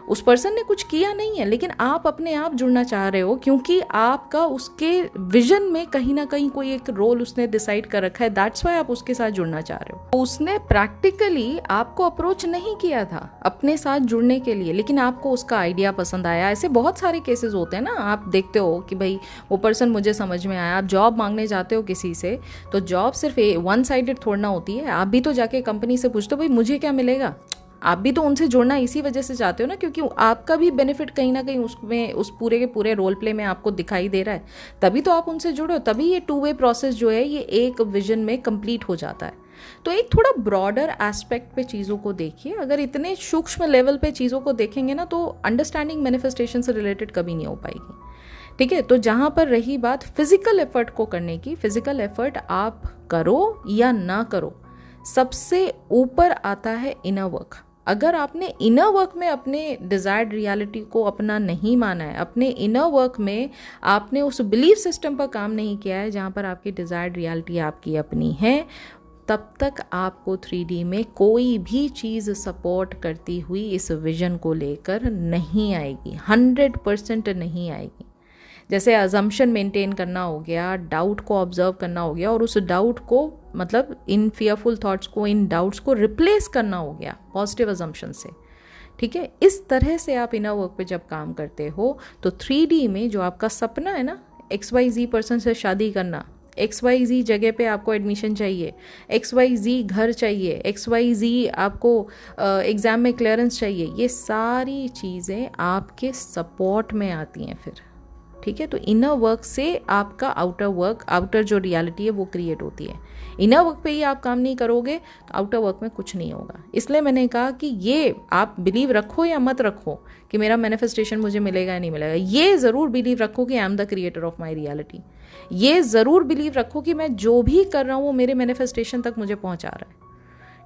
उस पर्सन ने कुछ किया नहीं है, लेकिन आप अपने आप जुड़ना चाह रहे हो क्योंकि आपका उसके विजन में कहीं ना कहीं कोई एक रोल उसने डिसाइड कर रखा है, दैट्स वाई आप उसके साथ जुड़ना चाह रहे हो। उसने प्रैक्टिकली आपको अप्रोच नहीं किया था अपने साथ जुड़ने के लिए, लेकिन आपको उसका आइडिया पसंद आया। ऐसे बहुत सारे केसेस होते हैं ना, आप देखते हो कि भाई वो पर्सन मुझे समझ में आया। आप जॉब मांगने जाते हो किसी से, तो जॉब सिर्फ वन साइडेड थोड़ा ना होती है। आप भी तो जाके कंपनी से पूछते हो भाई मुझे क्या मिलेगा, आप भी तो उनसे जुड़ना इसी वजह से चाहते हो ना, क्योंकि आपका भी बेनिफिट कहीं ना कहीं उसमें उस पूरे के पूरे रोल प्ले में आपको दिखाई दे रहा है, तभी तो आप उनसे जुड़ो, तभी ये टू वे प्रोसेस जो है ये एक विजन में कंप्लीट हो जाता है। तो एक थोड़ा ब्रॉडर एस्पेक्ट पे चीज़ों को देखिए। अगर इतने सूक्ष्म लेवल पे चीज़ों को देखेंगे ना, तो अंडरस्टैंडिंग मैनिफेस्टेशन से रिलेटेड कभी नहीं हो पाएगी। ठीक है, तो जहाँ पर रही बात फिजिकल एफर्ट को करने की, फिजिकल एफर्ट आप करो या ना करो, सबसे ऊपर आता है इनर वर्क। अगर आपने इनर वर्क में अपने डिज़ायर्ड रियलिटी को अपना नहीं माना है, अपने इनर वर्क में आपने उस बिलीफ सिस्टम पर काम नहीं किया है जहाँ पर आपकी डिज़ायर्ड रियलिटी आपकी अपनी है, तब तक आपको 3D में कोई भी चीज़ सपोर्ट करती हुई इस विजन को लेकर नहीं आएगी, 100% नहीं आएगी। जैसे अजम्पशन मेंटेन करना हो गया, डाउट को ऑब्जर्व करना हो गया, और उस डाउट को मतलब इन फियरफुल थॉट्स को, इन डाउट्स को रिप्लेस करना हो गया पॉजिटिव अजम्पशन से। ठीक है, इस तरह से आप इनर वर्क पे जब काम करते हो तो 3D में जो आपका सपना है ना, XYZ पर्सन से शादी करना, XYZ जगह पे आपको एडमिशन चाहिए, XYZ घर चाहिए, XYZ आपको एग्ज़ाम में क्लियरेंस चाहिए, ये सारी चीज़ें आपके सपोर्ट में आती हैं फिर। ठीक है, तो इनर वर्क से आपका आउटर वर्क, आउटर जो रियलिटी है वो क्रिएट होती है। इनर वर्क पे ही आप काम नहीं करोगे तो आउटर वर्क में कुछ नहीं होगा। इसलिए मैंने कहा कि ये आप बिलीव रखो या मत रखो कि मेरा मैनिफेस्टेशन मुझे मिलेगा या नहीं मिलेगा, ये ज़रूर बिलीव रखो कि I am the creator of my reality. ये ज़रूर बिलीव रखो कि मैं जो भी कर रहा हूँ वो मेरे मैनिफेस्टेशन तक मुझे पहुँचा रहा है।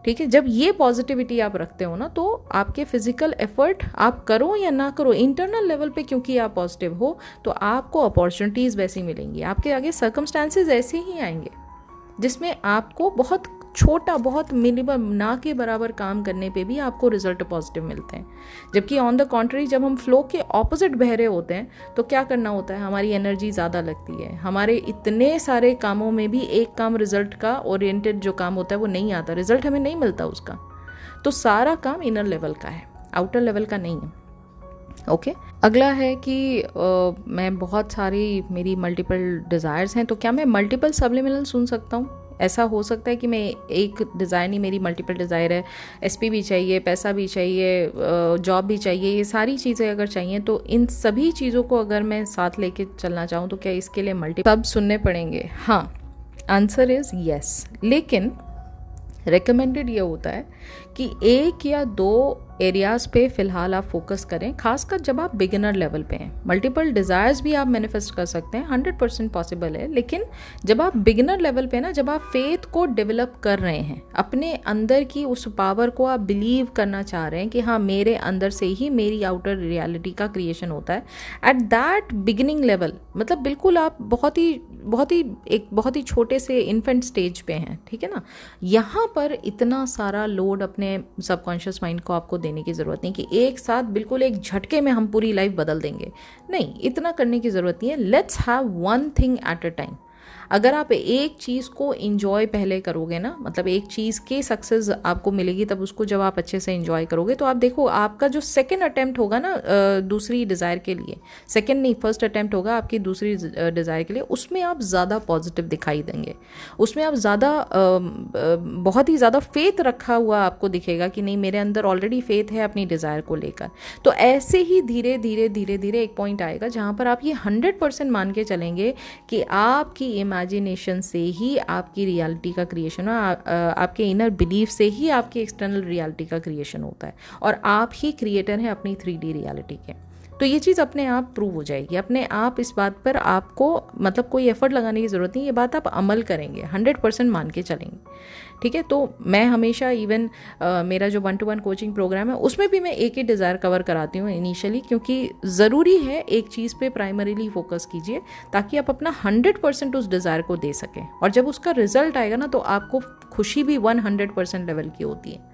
ठीक है, जब ये पॉजिटिविटी आप रखते हो ना, तो आपके फिजिकल एफर्ट आप करो या ना करो, इंटरनल लेवल पे क्योंकि आप पॉजिटिव हो तो आपको अपॉर्चुनिटीज़ वैसी मिलेंगी, आपके आगे सर्कमस्टांसेस ऐसे ही आएंगे जिसमें आपको बहुत छोटा, बहुत मिनिमम, ना के बराबर काम करने पे भी आपको रिजल्ट पॉजिटिव मिलते हैं। जबकि ऑन द कॉन्ट्री जब हम फ्लो के ऑपोजिट बह रहे होते हैं तो क्या करना होता है, हमारी एनर्जी ज़्यादा लगती है, हमारे इतने सारे कामों में भी एक काम रिजल्ट का ओरिएंटेड जो काम होता है वो नहीं आता, रिजल्ट हमें नहीं मिलता उसका। तो सारा काम इनर लेवल का है, आउटर लेवल का नहीं है। ओके, अगला है कि मैं बहुत सारी, मेरी मल्टीपल डिज़ायर्स हैं, तो क्या मैं मल्टीपल सबलिमिनल सुन सकता हूँ? ऐसा हो सकता है कि मैं एक डिज़ायर नहीं, मेरी मल्टीपल डिज़ायर है, SP भी चाहिए, पैसा भी चाहिए, जॉब भी चाहिए, ये सारी चीज़ें अगर चाहिए तो इन सभी चीज़ों को अगर मैं साथ लेके चलना चाहूँ तो क्या इसके लिए मल्टीपल सब सुनने पड़ेंगे? हाँ, आंसर इज़ येस। लेकिन रिकमेंडेड ये होता है कि 1 या 2 एरियाज़ पे फ़िलहाल आप फोकस करें, खासकर जब आप बिगिनर लेवल पे हैं। मल्टीपल डिज़ायर्स भी आप मैनिफेस्ट कर सकते हैं, 100% पॉसिबल है, लेकिन जब आप बिगिनर लेवल पे ना, जब आप फेथ को डेवलप कर रहे हैं, अपने अंदर की उस पावर को आप बिलीव करना चाह रहे हैं कि हाँ मेरे अंदर से ही मेरी आउटर रियलिटी का क्रिएशन होता है, एट दैट बिगिनिंग लेवल, मतलब बिल्कुल आप बहुत ही छोटे से इन्फेंट स्टेज पे हैं। ठीक है ना, यहाँ पर इतना सारा लोड अपने सबकॉन्शियस माइंड को आपको देने की ज़रूरत नहीं कि एक साथ बिल्कुल एक झटके में हम पूरी लाइफ बदल देंगे, नहीं, इतना करने की ज़रूरत नहीं है। Let's have one thing at a time. अगर आप एक चीज़ को इंजॉय पहले करोगे ना, मतलब एक चीज़ की सक्सेस आपको मिलेगी तब उसको जब आप अच्छे से इंजॉय करोगे तो आप देखो आपका जो सेकंड अटेम्प्ट होगा ना दूसरी डिज़ायर के लिए, सेकंड नहीं फर्स्ट अटेम्प्ट होगा आपकी दूसरी डिज़ायर के लिए, उसमें आप ज़्यादा पॉजिटिव दिखाई देंगे, उसमें आप ज़्यादा बहुत ही ज़्यादा फेथ रखा हुआ आपको दिखेगा कि नहीं मेरे अंदर ऑलरेडी फेथ है अपनी डिज़ायर को लेकर। तो ऐसे ही धीरे धीरे एक पॉइंट आएगा जहाँ पर आप ये 100% मान के चलेंगे कि आपकी इमेजिनेशन से ही आपकी रियलिटी का क्रिएशन हो, आपके इनर बिलीफ से ही आपकी एक्सटर्नल रियलिटी का क्रिएशन होता है, और आप ही क्रिएटर हैं अपनी 3D रियलिटी के। तो ये चीज़ अपने आप प्रूव हो जाएगी, अपने आप इस बात पर आपको मतलब कोई एफर्ट लगाने की ज़रूरत नहीं, ये बात आप अमल करेंगे, 100% मान के चलेंगे। ठीक है, तो मैं हमेशा इवन मेरा जो 1-to-1 कोचिंग प्रोग्राम है उसमें भी मैं एक ही डिज़ायर कवर कराती हूँ इनिशियली, क्योंकि ज़रूरी है एक चीज़ पे प्राइमरीली फोकस कीजिए ताकि आप अपना 100% उस डिज़ायर को दे सकें, और जब उसका रिजल्ट आएगा ना तो आपको खुशी भी 100% लेवल की होती है।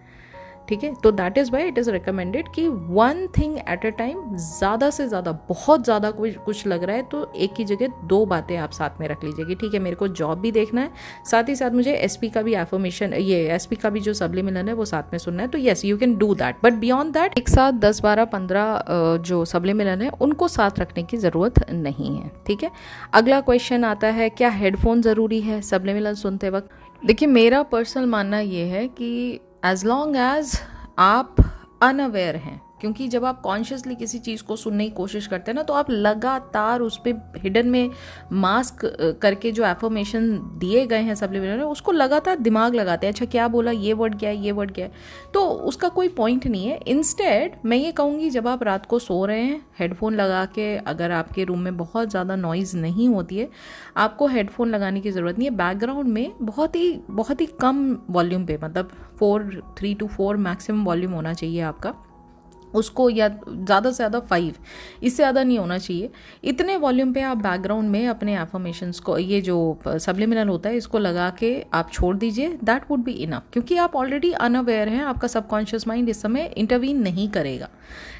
ठीक है। तो that is why it is recommended कि one thing at a time, ज़्यादा से ज़्यादा, बहुत ज़्यादा कुछ लग रहा है तो एक ही जगह दो बातें आप साथ में रख लीजिए कि ठीक है मेरे को जॉब भी देखना है, साथ ही साथ मुझे एसपी का भी एफर्मेशन, ये एसपी का भी जो सब्लिमिनल है वो साथ में सुनना है। तो yes you can do that, but beyond that एक साथ 10, 12, 15 जो सब्लिमिनल है उनको साथ रखने की ज़रूरत नहीं है, ठीक है। अगला क्वेश्चन आता है, क्या हेडफोन ज़रूरी है सब्लिमिनल सुनते वक्त? देखिए मेरा पर्सनल मानना ये है कि एज लॉन्ग एज आप अनअवेयर हैं, क्योंकि जब आप कॉन्शियसली किसी चीज़ को सुनने की कोशिश करते हैं ना, तो आप लगातार उस पर हिडन में मास्क करके जो एफर्मेशन दिए गए हैं सब्लिमिनल, उसको लगातार दिमाग लगाते हैं, अच्छा क्या बोला, ये वर्ड क्या है, ये वर्ड क्या है, तो उसका कोई पॉइंट नहीं है। इंस्टेड मैं ये कहूँगी जब आप रात को सो रहे हैं हेडफोन लगा के, अगर आपके रूम में बहुत ज़्यादा नॉइज़ नहीं होती है, आपको हेडफोन लगाने की ज़रूरत नहीं है। बैकग्राउंड में बहुत ही कम वॉल्यूम पे, मतलब 3 to 4 मैक्सिमम वॉल्यूम होना चाहिए आपका उसको, या ज़्यादा से ज़्यादा 5, इससे ज़्यादा नहीं होना चाहिए। इतने वॉल्यूम पे आप बैकग्राउंड में अपने एफर्मेशंस को, ये जो सब्लिमिनल होता है इसको लगा के आप छोड़ दीजिए, दैट वुड बी इनफ, क्योंकि आप ऑलरेडी अनअवेयर हैं, आपका सबकॉन्शियस माइंड इस समय इंटरवीन नहीं करेगा,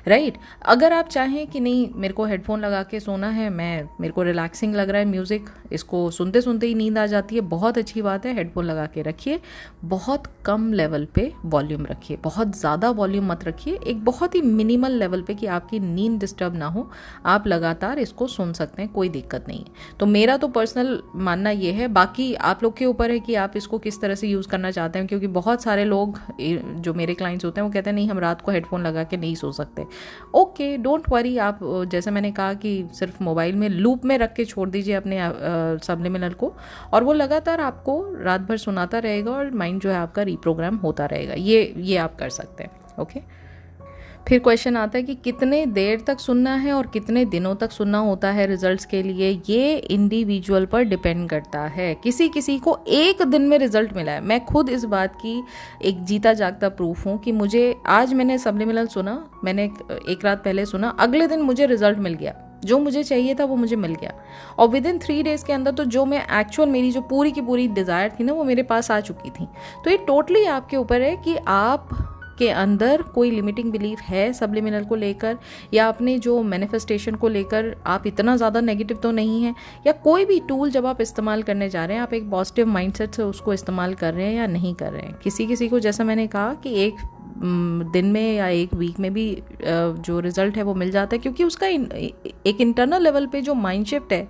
राइट। अगर आप चाहें कि नहीं मेरे को हेडफोन लगा के सोना है, मेरे को रिलैक्सिंग लग रहा है म्यूज़िक, इसको सुनते सुनते ही नींद आ जाती है, बहुत अच्छी बात है, हेडफोन लगा के रखिए, बहुत कम लेवल पे वॉल्यूम रखिए, बहुत ज़्यादा वॉल्यूम मत रखिए, एक बहुत ही मिनिमल लेवल पे कि आपकी नींद डिस्टर्ब ना हो, आप लगातार इसको सुन सकते हैं, कोई दिक्कत नहीं है। तो मेरा तो पर्सनल मानना ये है, बाकी आप लोग के ऊपर है कि आप इसको किस तरह से यूज़ करना चाहते हैं, क्योंकि बहुत सारे लोग जो मेरे क्लाइंट्स होते हैं वो कहते हैं नहीं हम रात को हेडफोन लगा के नहीं सो सकते। ओके, डोंट वरी, आप जैसे मैंने कहा कि सिर्फ मोबाइल में लूप में रख के छोड़ दीजिए अपने सब्लिमिनल को, और वो लगातार आपको रात भर सुनाता रहेगा और माइंड जो है आपका रीप्रोग्राम होता रहेगा। ये आप कर सकते हैं, ओके। फिर क्वेश्चन आता है कि कितने देर तक सुनना है और कितने दिनों तक सुनना होता है रिजल्ट्स के लिए। ये इंडिविजुअल पर डिपेंड करता है, किसी किसी को एक दिन में रिजल्ट मिला है। मैं खुद इस बात की एक जीता जागता प्रूफ हूँ कि मुझे आज मैंने सब्लिमिनल सुना, मैंने एक रात पहले सुना, अगले दिन मुझे रिजल्ट मिल गया, जो मुझे चाहिए था वो मुझे मिल गया, और विद इन 3 डेज़ के अंदर तो जो मैं एक्चुअल मेरी जो पूरी की पूरी डिज़ायर थी ना वो मेरे पास आ चुकी थी। तो ये टोटली आपके ऊपर है कि आप के अंदर कोई लिमिटिंग बिलीफ है सब्लिमिनल को लेकर, या अपने जो मैनिफेस्टेशन को लेकर आप इतना ज़्यादा नेगेटिव तो नहीं है, या कोई भी टूल जब आप इस्तेमाल करने जा रहे हैं आप एक पॉजिटिव माइंडसेट से उसको इस्तेमाल कर रहे हैं या नहीं कर रहे हैं। किसी किसी को जैसा मैंने कहा कि एक दिन में या एक वीक में भी जो रिज़ल्ट है वो मिल जाता है, क्योंकि उसका एक इंटरनल लेवल पे जो माइंड शिफ्ट है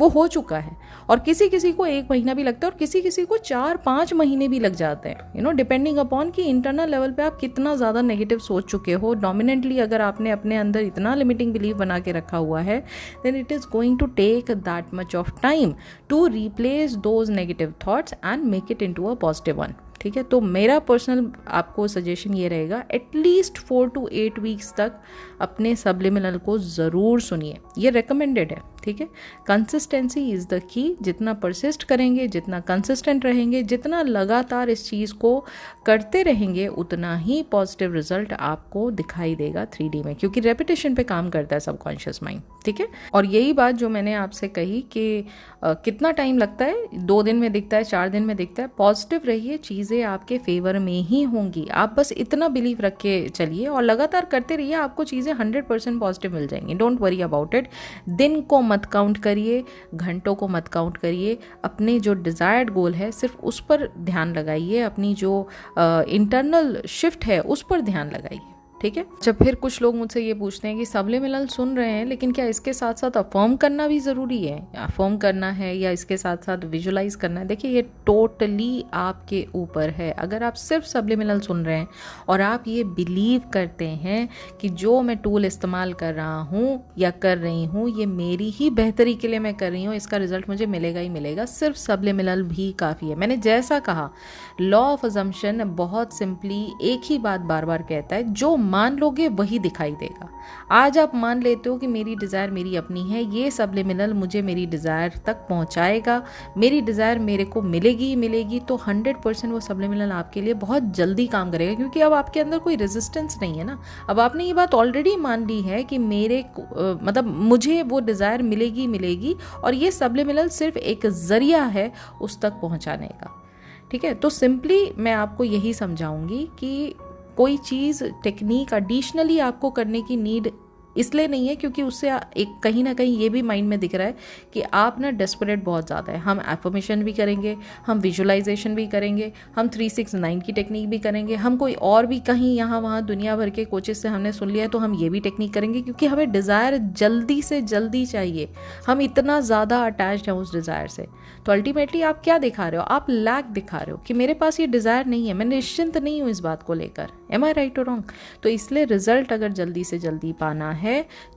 वो हो चुका है, और किसी किसी को 1 महीना भी लगता है और किसी किसी को 4-5 महीने भी लग जाते हैं, डिपेंडिंग अपॉन कि इंटरनल लेवल पे आप कितना ज़्यादा नेगेटिव सोच चुके हो। डोमिनेंटली अगर आपने अपने अंदर इतना लिमिटिंग बिलीफ बना के रखा हुआ है, then it is going to take that much of time to replace those negative thoughts and make it into a positive one, ठीक है। तो मेरा पर्सनल आपको सजेशन ये रहेगा, एटलीस्ट 4 to 8 वीक्स तक अपने सब्लिमिनल को ज़रूर सुनिए, ये रिकमेंडेड है, ठीक है। कंसिस्टेंसी इज़ द की, जितना परसिस्ट करेंगे, जितना कंसिस्टेंट रहेंगे, जितना लगातार इस चीज़ को करते रहेंगे, उतना ही पॉजिटिव रिजल्ट आपको दिखाई देगा 3D में, क्योंकि रेपिटेशन पे काम करता है सबकॉन्शियस माइंड, ठीक है। और यही बात जो मैंने आपसे कही कि कितना टाइम लगता है, 2 दिन में दिखता है, 4 दिन में दिखता है, पॉजिटिव रहिए, चीज़ें आपके फेवर में ही होंगी। आप बस इतना बिलीव रख के चलिए और लगातार करते रहिए, आपको चीज़ें 100% पॉजिटिव मिल जाएंगी। Don't worry about it. दिन को मत काउंट करिए, घंटों को मत काउंट करिए, अपने जो डिज़ायर्ड गोल है सिर्फ उस पर ध्यान लगाइए, अपनी जो इंटरनल शिफ्ट है उस पर ध्यान लगाइए, ठीक है। जब फिर कुछ लोग मुझसे ये पूछते हैं कि सब्लिमिनल सुन रहे हैं लेकिन क्या इसके साथ साथ अफर्म करना भी ज़रूरी है, अफर्म करना है या इसके साथ साथ विजुलाइज करना है। देखिए ये टोटली आपके ऊपर है। अगर आप सिर्फ सब्लिमिनल सुन रहे हैं और आप ये बिलीव करते हैं कि जो मैं टूल इस्तेमाल कर रहा हूँ या कर रही हूँ ये मेरी ही बेहतरी के लिए मैं कर रही हूँ, इसका रिजल्ट मुझे मिलेगा ही मिलेगा, सिर्फ सब्लिमिनल भी काफ़ी है। मैंने जैसा कहा, लॉ ऑफ अजम्पशन बहुत सिंपली एक ही बात बार बार कहता है, जो मान लोगे वही दिखाई देगा। आज आप मान लेते हो कि मेरी डिज़ायर मेरी अपनी है, ये सब्लिमिनल मुझे मेरी डिज़ायर तक पहुंचाएगा, मेरी डिज़ायर मेरे को मिलेगी, तो 100% वो सब्लिमिनल आपके लिए बहुत जल्दी काम करेगा, क्योंकि अब आपके अंदर कोई रेजिस्टेंस नहीं है ना। अब आपने ये बात ऑलरेडी मान ली है कि मुझे वो डिज़ायर मिलेगी, और ये सब्लिमिनल सिर्फ एक ज़रिया है उस तक पहुंचाने का, ठीक है। तो सिंपली मैं आपको यही समझाऊंगी कि कोई चीज़ टेक्निक एडिशनली आपको करने की नीड इसलिए नहीं है क्योंकि उससे एक कहीं ना कहीं ये भी माइंड में दिख रहा है कि आप ना डेस्परेट बहुत ज़्यादा है। हम एफर्मेशन भी करेंगे, हम विजुअलाइजेशन भी करेंगे, हम 369 की टेक्निक भी करेंगे, हम कोई और भी कहीं यहाँ वहाँ दुनिया भर के कोचेस से हमने सुन लिया है तो हम ये भी टेक्निक करेंगे, क्योंकि हमें डिज़ायर जल्दी से जल्दी चाहिए। हम इतना ज़्यादा अटैच्ड हैं उस डिज़ायर से। तो अल्टीमेटली आप क्या दिखा रहे हो? आप लैक दिखा रहे हो कि मेरे पास ये डिज़ायर नहीं है, मैं निश्चिंत नहीं हूँ इस बात को लेकर। एम आई राइट और रॉन्ग? तो इसलिए रिजल्ट अगर जल्दी से जल्दी पाना है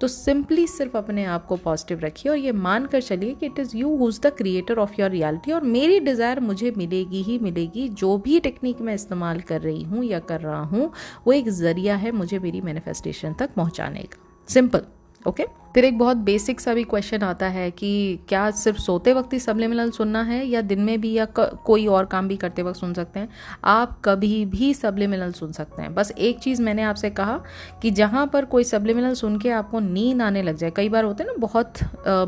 तो सिंपली सिर्फ अपने आप को पॉजिटिव रखिए और ये मान कर चलिए कि it is you who is the creator of your reality, और मेरी डिज़ायर मुझे मिलेगी ही मिलेगी। जो भी टेक्निक मैं इस्तेमाल कर रही हूँ या कर रहा हूँ वो एक ज़रिया है मुझे मेरी मैनिफेस्टेशन तक पहुँचाने का। सिंपल। ओके। फिर एक बहुत बेसिक सा भी क्वेश्चन आता है कि क्या सिर्फ सोते वक्त ही सबलिमिनल सुनना है या दिन में भी, या कोई और काम भी करते वक्त सुन सकते हैं? आप कभी भी सबलिमिनल सुन सकते हैं। बस एक चीज़ मैंने आपसे कहा कि जहाँ पर कोई सबलिमिनल सुन के आपको नींद आने लग जाए, कई बार होते हैं ना बहुत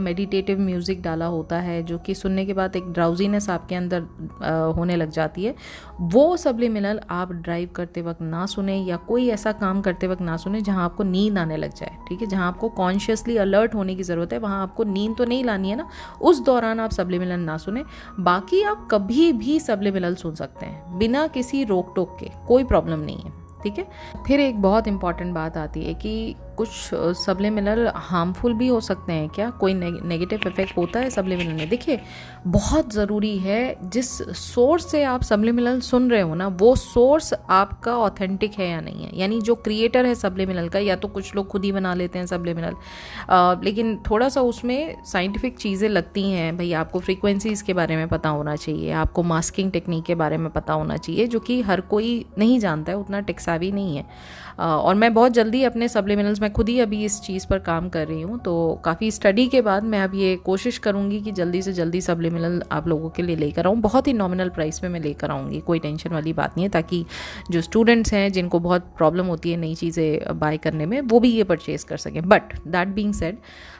मेडिटेटिव म्यूज़िक डाला होता है जो कि सुनने के बाद एक ड्राउजीनेस आपके अंदर होने लग जाती है, वो सबलिमिनल आप ड्राइव करते वक्त ना सुने या कोई ऐसा काम करते वक्त ना सुने जहाँ आपको नींद आने लग जाए। ठीक है, जहाँ आपको कॉन्शियसली अलर्ट होने की ज़रूरत है, वहाँ आपको नींद तो नहीं लानी है ना, उस दौरान आप सबलिमिनल ना सुने। बाकी आप कभी भी सबलिमिनल सुन सकते हैं बिना किसी रोक टोक के, कोई प्रॉब्लम नहीं है। ठीक है। फिर एक बहुत इंपॉर्टेंट बात आती है कि कुछ सबलिमिनल हार्मफुल भी हो सकते हैं क्या? कोई नेगेटिव इफेक्ट होता है सबलिमिनल में? देखिए, बहुत ज़रूरी है जिस सोर्स से आप सबलिमिनल सुन रहे हो ना, वो सोर्स आपका ऑथेंटिक है या नहीं है। यानी जो क्रिएटर है सबलिमिनल का, या तो कुछ लोग खुद ही बना लेते हैं सबलिमिनल, लेकिन थोड़ा सा उसमें साइंटिफिक चीज़ें लगती हैं। भाई आपको फ्रीक्वेंसीज़ के बारे में पता होना चाहिए, आपको मास्किंग टेक्निक के बारे में पता होना चाहिए, जो कि हर कोई नहीं जानता है, उतना टेक सेवी नहीं है। और मैं बहुत जल्दी अपने सबलिमिनल्स, मैं खुद ही अभी इस चीज़ पर काम कर रही हूँ, तो काफ़ी स्टडी के बाद मैं अब ये कोशिश करूँगी कि जल्दी से जल्दी सबलिमिनल आप लोगों के लिए लेकर आऊँ। बहुत ही नॉमिनल प्राइस में मैं लेकर आऊँगी, कोई टेंशन वाली बात नहीं है, ताकि जो स्टूडेंट्स हैं जिनको बहुत प्रॉब्लम होती है नई चीज़ें बाय करने में, वो भी ये परचेज कर सकें। बट दैट बीइंग सेड,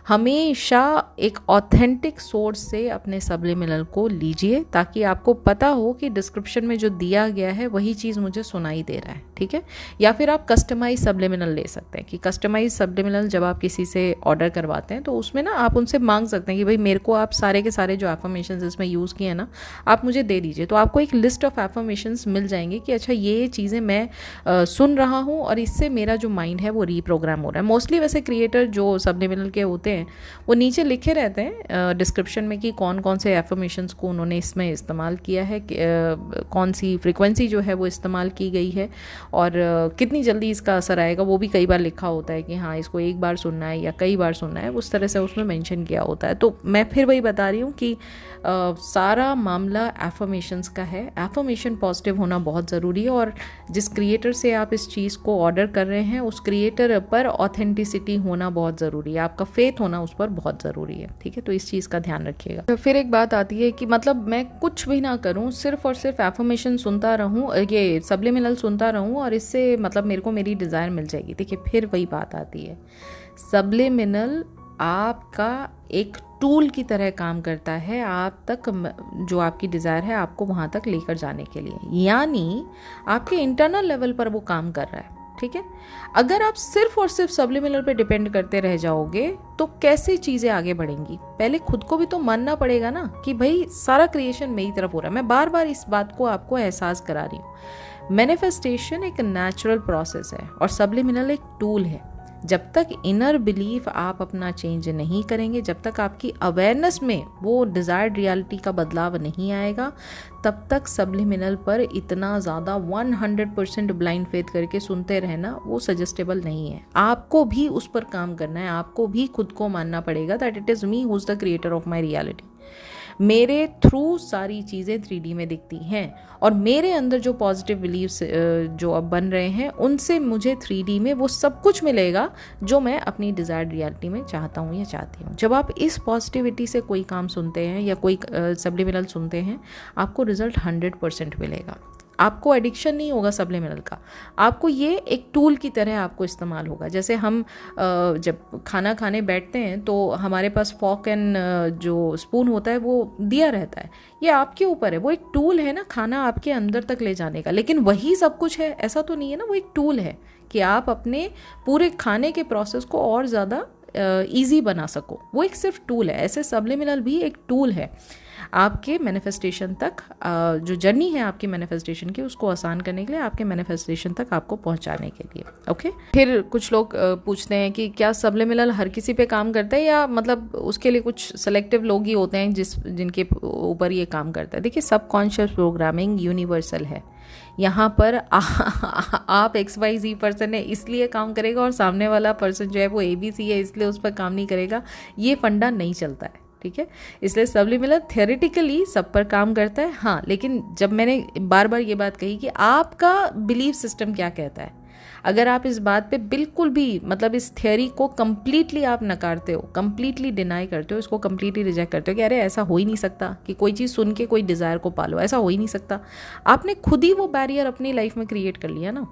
हमेशा एक ऑथेंटिक सोर्स से अपने सबलिमिनल को लीजिए, ताकि आपको पता हो कि डिस्क्रिप्शन में जो दिया गया है वही चीज़ मुझे सुनाई दे रहा है। ठीक है। या फिर आप कस्टमाइज सबलिमिनल ले सकते हैं कि कस्टमाइज सबलिमिनल जब आप किसी से ऑर्डर करवाते हैं तो उसमें ना आप उनसे मांग सकते हैं कि भाई मेरे को आप सारे के सारे जो एफर्मेशंस इसमें यूज़ किए हैं ना, आप मुझे दे दीजिए। तो आपको एक लिस्ट ऑफ एफर्मेशंस मिल जाएंगे कि अच्छा ये चीज़ें मैं सुन रहा हूँ और इससे मेरा जो माइंड है वो रीप्रोग्राम हो रहा है। मोस्टली वैसे क्रिएटर जो सबलिमिनल के होते हैं वो नीचे लिखे रहते हैं डिस्क्रिप्शन में कि कौन कौन से एफर्मेशंस को उन्होंने इसमें इस्तेमाल किया है, कौन सी फ्रीक्वेंसी जो है वो इस्तेमाल की गई है और कितनी जल्दी इसका असर आएगा, वो भी कई बार लिखा होता है कि हाँ इसको एक बार सुनना है या कई बार सुनना है, उस तरह से उसमें मेंशन किया होता है। तो मैं फिर वही बता रही हूँ कि सारा मामला एफर्मेशंस का है। एफर्मेशन पॉजिटिव होना बहुत ज़रूरी है, और जिस क्रिएटर से आप इस चीज़ को ऑर्डर कर रहे हैं उस क्रिएटर पर ऑथेंटिसिटी होना बहुत ज़रूरी है, आपका फेथ होना उस पर बहुत ज़रूरी है। ठीक है, तो इस चीज़ का ध्यान रखिएगा। तो फिर एक बात आती है कि मतलब मैं कुछ भी ना करूँ, सिर्फ और सिर्फ एफर्मेशन सुनता रहूँ, ये सबलिमिनल सुनता रहूँ और इससे मतलब मेरे को मेरी डिज़ायर मिल जाएगी। देखिए, फिर वही बात आती है, सबलिमिनल आपका एक टूल की तरह काम करता है आप तक, जो आपकी डिज़ायर है आपको वहाँ तक लेकर जाने के लिए, यानी आपके इंटरनल लेवल पर वो काम कर रहा है। ठीक है। अगर आप सिर्फ और सिर्फ सबलिमिनल पे डिपेंड करते रह जाओगे तो कैसे चीज़ें आगे बढ़ेंगी? पहले खुद को भी तो मानना पड़ेगा ना कि भाई सारा क्रिएशन मेरी तरफ हो रहा है। मैं बार बार इस बात को आपको एहसास करा रही हूँ। मैनिफेस्टेशन एक नेचुरल प्रोसेस है और सबलिमिनल एक टूल है। जब तक इनर बिलीफ आप अपना चेंज नहीं करेंगे, जब तक आपकी अवेयरनेस में वो डिज़ायर्ड रियलिटी का बदलाव नहीं आएगा, तब तक सबलिमिनल पर इतना ज़्यादा 100% ब्लाइंड फेथ करके सुनते रहना वो सजेस्टेबल नहीं है। आपको भी उस पर काम करना है, आपको भी खुद को मानना पड़ेगा that it is me who is the creator of my reality. मेरे थ्रू सारी चीज़ें 3D में दिखती हैं और मेरे अंदर जो पॉजिटिव बिलीव्स जो अब बन रहे हैं उनसे मुझे 3D में वो सब कुछ मिलेगा जो मैं अपनी डिज़ायर्ड रियलिटी में चाहता हूँ या चाहती हूँ। जब आप इस पॉजिटिविटी से कोई काम सुनते हैं या कोई सबलिमिनल सुनते हैं, आपको रिजल्ट 100% मिलेगा। आपको एडिक्शन नहीं होगा सप्लीमेंटल का, आपको ये एक टूल की तरह आपको इस्तेमाल होगा। जैसे हम जब खाना खाने बैठते हैं तो हमारे पास फॉर्क एंड जो स्पून होता है वो दिया रहता है, ये आपके ऊपर है, वो एक टूल है ना खाना आपके अंदर तक ले जाने का। लेकिन वही सब कुछ है ऐसा तो नहीं है ना, वो एक टूल है कि आप अपने पूरे खाने के प्रोसेस को और ज़्यादा ईजी बना सको, वो एक सिर्फ टूल है। ऐसे सब्लिमिनल भी एक टूल है आपके मैनिफेस्टेशन तक, जो जर्नी है आपकी मैनिफेस्टेशन की उसको आसान करने के लिए, आपके मैनिफेस्टेशन तक आपको पहुंचाने के लिए। ओके, फिर कुछ लोग पूछते हैं कि क्या सब्लिमिनल हर किसी पे काम करता है या मतलब उसके लिए कुछ सेलेक्टिव लोग ही होते हैं जिनके ऊपर ये काम करता है। देखिए, सबकॉन्शियस प्रोग्रामिंग यूनिवर्सल है। यहाँ पर आप XYZ पर्सन है इसलिए काम करेगा और सामने वाला पर्सन जो है वो ABC है इसलिए उस पर काम नहीं करेगा, ये फंडा नहीं चलता है, ठीक है। इसलिए सब्लिमिनल थियोरेटिकली सब पर काम करता है, हाँ, लेकिन जब मैंने बार बार ये बात कही कि आपका बिलीफ सिस्टम क्या कहता है, अगर आप इस बात पे बिल्कुल भी मतलब इस थियोरी को कम्प्लीटली आप नकारते हो, कम्प्लीटली डिनाई करते हो, इसको कम्प्लीटली रिजेक्ट करते हो कि अरे ऐसा हो ही नहीं सकता कि कोई चीज़ सुन के कोई डिज़ायर को पालो, ऐसा हो ही नहीं सकता, आपने खुद ही वो बैरियर अपनी लाइफ में क्रिएट कर लिया ना।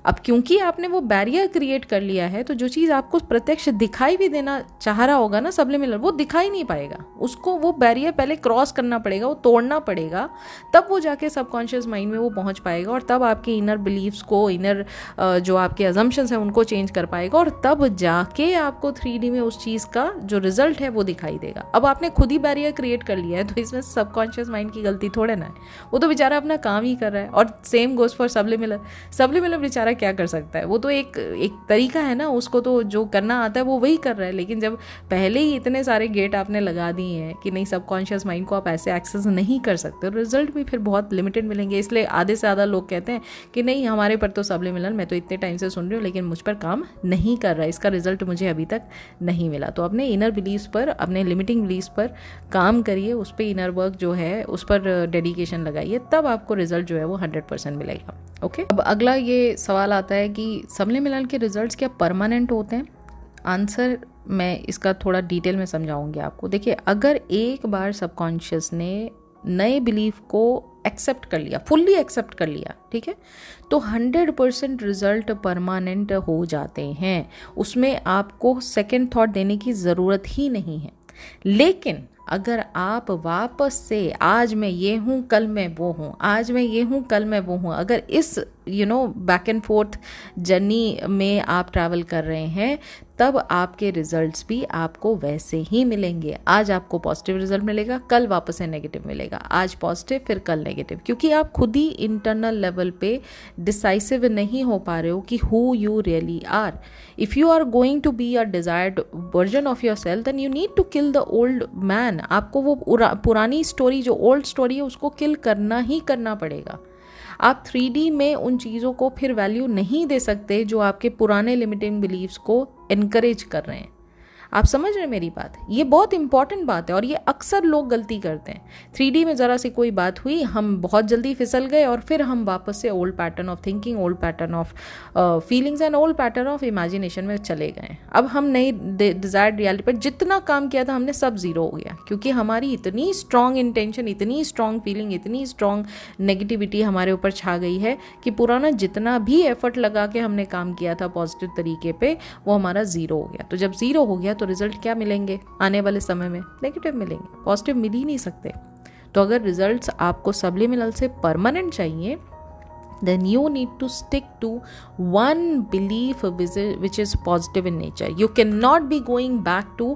अब क्योंकि आपने वो बैरियर क्रिएट कर लिया है तो जो चीज़ आपको प्रत्यक्ष दिखाई भी देना चाह रहा होगा ना सब्लिमिनल, वो दिखाई नहीं पाएगा, उसको वो बैरियर पहले क्रॉस करना पड़ेगा, वो तोड़ना पड़ेगा, तब वो जाके सबकॉन्शियस माइंड में वो पहुंच पाएगा और तब आपके इनर बिलीव्स को, इनर जो आपके अजम्पशंस हैं उनको चेंज कर पाएगा और तब जाके आपको 3D में उस चीज़ का जो रिजल्ट है वो दिखाई देगा। अब आपने खुद ही बैरियर क्रिएट कर लिया है तो इसमें सबकॉन्शियस माइंड की गलती थोड़े ना है, वो तो बेचारा अपना काम ही कर रहा है। और same goes for subliminal, subliminal बेचारा क्या कर सकता है, वो तो एक तरीका है ना, उसको तो जो करना आता है वो वही कर रहा है। लेकिन जब पहले ही इतने सारे गेट आपने लगा दिए हैं कि नहीं सबकॉन्शियस माइंड को आप ऐसे एक्सेस नहीं कर सकते, रिजल्ट भी फिर बहुत लिमिटेड मिलेंगे। इसलिए आधे से ज़्यादा लोग कहते हैं कि नहीं हमारे पर तो सब्लिमिनल, मैं तो इतने टाइम से सुन रही हूँ लेकिन मुझ पर काम नहीं कर रहा, इसका रिजल्ट मुझे अभी तक नहीं मिला। तो अपने इनर बिलीव्स पर, अपने लिमिटिंग बिलीव्स पर काम करिए, उस पर इनर वर्क जो है उस पर डेडिकेशन लगाइए, तब आपको रिजल्ट जो है वो 100% मिलेगा। ओके, अब अगला ये सवाल आता है कि सब्लिमिनल के रिजल्ट्स क्या परमानेंट होते हैं? आंसर मैं इसका थोड़ा डिटेल में समझाऊंगी आपको। देखिए, अगर एक बार सबकॉन्शियस ने नए बिलीफ को एक्सेप्ट कर लिया, फुल्ली एक्सेप्ट कर लिया, ठीक है, तो 100% रिजल्ट परमानेंट हो जाते हैं, उसमें आपको सेकेंड थॉट देने की ज़रूरत ही नहीं है। लेकिन अगर आप वापस से आज मैं ये हूँ कल मैं वो हूँ, आज मैं ये हूँ कल मैं वो हूँ, अगर इस बैक एंड फोर्थ जर्नी में आप ट्रैवल कर रहे हैं, तब आपके रिजल्ट्स भी आपको वैसे ही मिलेंगे। आज आपको पॉजिटिव रिजल्ट मिलेगा, कल वापस से नेगेटिव मिलेगा, आज पॉजिटिव फिर कल नेगेटिव, क्योंकि आप खुद ही इंटरनल लेवल पे डिसाइसिव नहीं हो पा रहे हो कि who you really are. If you are going to be a desired version of yourself then you need to kill the old man. आपको वो पुरानी स्टोरी, जो ओल्ड स्टोरी है, उसको किल करना ही करना पड़ेगा। आप 3D में उन चीज़ों को फिर वैल्यू नहीं दे सकते जो आपके पुराने लिमिटिंग बिलीव्स को एनकरेज कर रहे हैं। आप समझ रहे हैं मेरी बात? ये बहुत इंपॉर्टेंट बात है और ये अक्सर लोग गलती करते हैं। 3D में ज़रा सी कोई बात हुई, हम बहुत जल्दी फिसल गए और फिर हम वापस से old pattern of thinking, old pattern of feelings and old pattern of imagination में चले गए। अब हम नई डिजायर्ड रियलिटी पर जितना काम किया था हमने सब जीरो हो गया, क्योंकि हमारी इतनी स्ट्रॉन्ग इंटेंशन, इतनी स्ट्रॉन्ग फीलिंग, इतनी स्ट्रॉन्ग नेगेटिविटी हमारे ऊपर छा गई है कि पुराना जितना भी एफर्ट लगा के हमने काम किया था पॉजिटिव तरीके पे, वो हमारा ज़ीरो हो गया। तो जब ज़ीरो हो गया तो रिजल्ट क्या मिलेंगे? आने वाले समय में नेगेटिव मिलेंगे, पॉजिटिव मिल ही नहीं सकते। तो अगर रिजल्ट्स आपको सब्लिमिनल से परमानेंट चाहिए, then you need to stick to one belief which is positive in nature. You cannot be going back to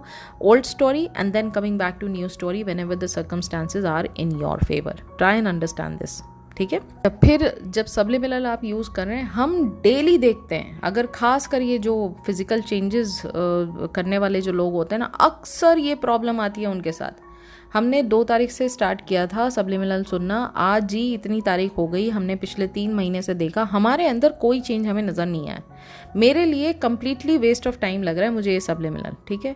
old story and then coming back to new story whenever the circumstances are in your favor. Try and understand this. ठीक है। फिर जब subliminal आप use कर रहे हैं, हम daily देखते हैं, अगर खास कर ये जो फिजिकल चेंजेस करने वाले जो लोग होते हैं ना, अक्सर ये प्रॉब्लम आती है उनके साथ। हमने 2 तारीख से स्टार्ट किया था सब्लिमिनल सुनना, आज ही इतनी तारीख हो गई, हमने पिछले 3 महीने से देखा, हमारे अंदर कोई चेंज हमें नज़र नहीं आया। मेरे लिए कम्प्लीटली वेस्ट ऑफ टाइम लग रहा है मुझे ये सब्लिमिनल, ठीक है।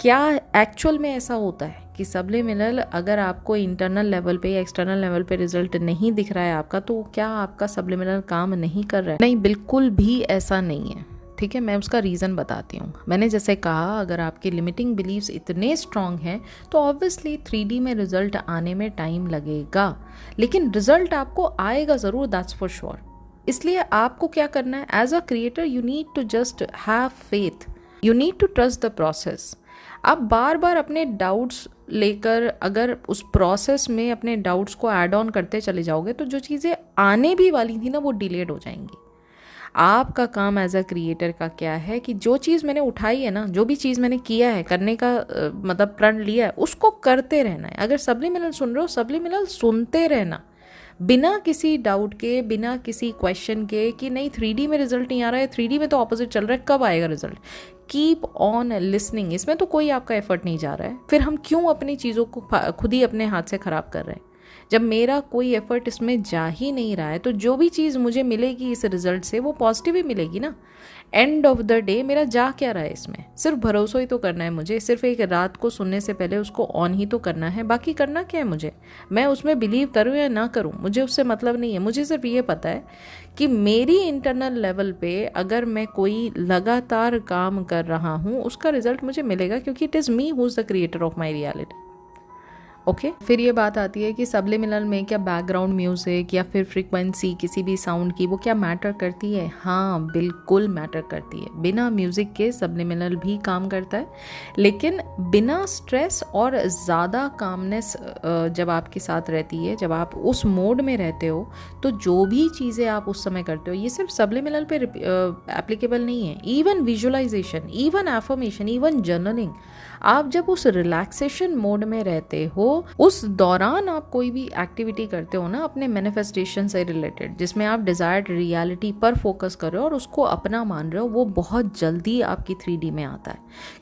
क्या एक्चुअल में ऐसा होता है कि सब्लिमिनल अगर आपको इंटरनल लेवल पे या एक्सटर्नल लेवल पे रिजल्ट नहीं दिख रहा है आपका, तो क्या आपका सब्लिमिनल काम नहीं कर रहा है? नहीं, बिल्कुल भी ऐसा नहीं है। ठीक है, मैं उसका रीज़न बताती हूँ। मैंने जैसे कहा, अगर आपके लिमिटिंग बिलीव्स इतने स्ट्रांग हैं तो ऑब्वियसली 3D में रिजल्ट आने में टाइम लगेगा, लेकिन रिजल्ट आपको आएगा ज़रूर, दैट्स फॉर श्योर। इसलिए आपको क्या करना है, as a creator you need to just have faith, you need to trust the process. आप बार बार अपने डाउट्स लेकर अगर उस प्रोसेस में अपने डाउट्स को ऐड ऑन करते चले जाओगे तो जो चीज़ें आने भी वाली थी ना वो डिलेड हो जाएंगी। आपका काम एज अ क्रिएटर का क्या है कि जो चीज़ मैंने उठाई है ना, जो भी चीज़ मैंने किया है, करने का मतलब प्रण लिया है, उसको करते रहना है। अगर सब्लिमिनल सुन रहे हो, सब्लिमिनल सुनते रहना, बिना किसी डाउट के, बिना किसी क्वेश्चन के कि नहीं 3D में रिजल्ट नहीं आ रहा है, 3D में तो ऑपोजिट चल रहा है, कब आएगा रिजल्ट। कीप ऑन लिसनिंग, इसमें तो कोई आपका एफर्ट नहीं जा रहा है, फिर हम क्यों अपनी चीज़ों को खुद ही अपने हाथ से ख़राब कर रहे हैं। जब मेरा कोई एफर्ट इसमें जा ही नहीं रहा है तो जो भी चीज़ मुझे मिलेगी इस रिजल्ट से वो पॉजिटिव ही मिलेगी ना। एंड ऑफ द डे मेरा जा क्या रहा है इसमें, सिर्फ भरोसा ही तो करना है मुझे, सिर्फ एक रात को सुनने से पहले उसको ऑन ही तो करना है, बाकी करना क्या है मुझे। मैं उसमें बिलीव करूँ या ना करूँ मुझे उससे मतलब नहीं है। मुझे सिर्फ ये पता है कि मेरी इंटरनल लेवल पे अगर मैं कोई लगातार काम कर रहा हूँ उसका रिजल्ट मुझे मिलेगा, क्योंकि it is me who is the creator of my reality. Okay फिर ये बात आती है कि सब्लिमिनल में क्या बैकग्राउंड म्यूज़िक या फिर फ्रीक्वेंसी किसी भी साउंड की वो क्या मैटर करती है। हाँ बिल्कुल मैटर करती है। बिना म्यूज़िक के सब्लिमिनल भी काम करता है, लेकिन बिना स्ट्रेस और ज़्यादा कामनेस जब आपके साथ रहती है, जब आप उस मोड में रहते हो, तो जो भी चीज़ें आप उस समय करते हो, ये सिर्फ सब्लिमिनल पे एप्लीकेबल नहीं है। Even visualisation, even affirmation, even journaling, आप जब उस रिलैक्सेशन मोड में रहते हो, उस दौरान आप कोई भी एक्टिविटी करते हो ना अपने मैनिफेस्टेशन से रिलेटेड, जिसमें आप डिजायर्ड रियलिटी पर फोकस कर रहे हो और उसको अपना मान रहे हो, वो बहुत जल्दी आपकी 3D में आता है।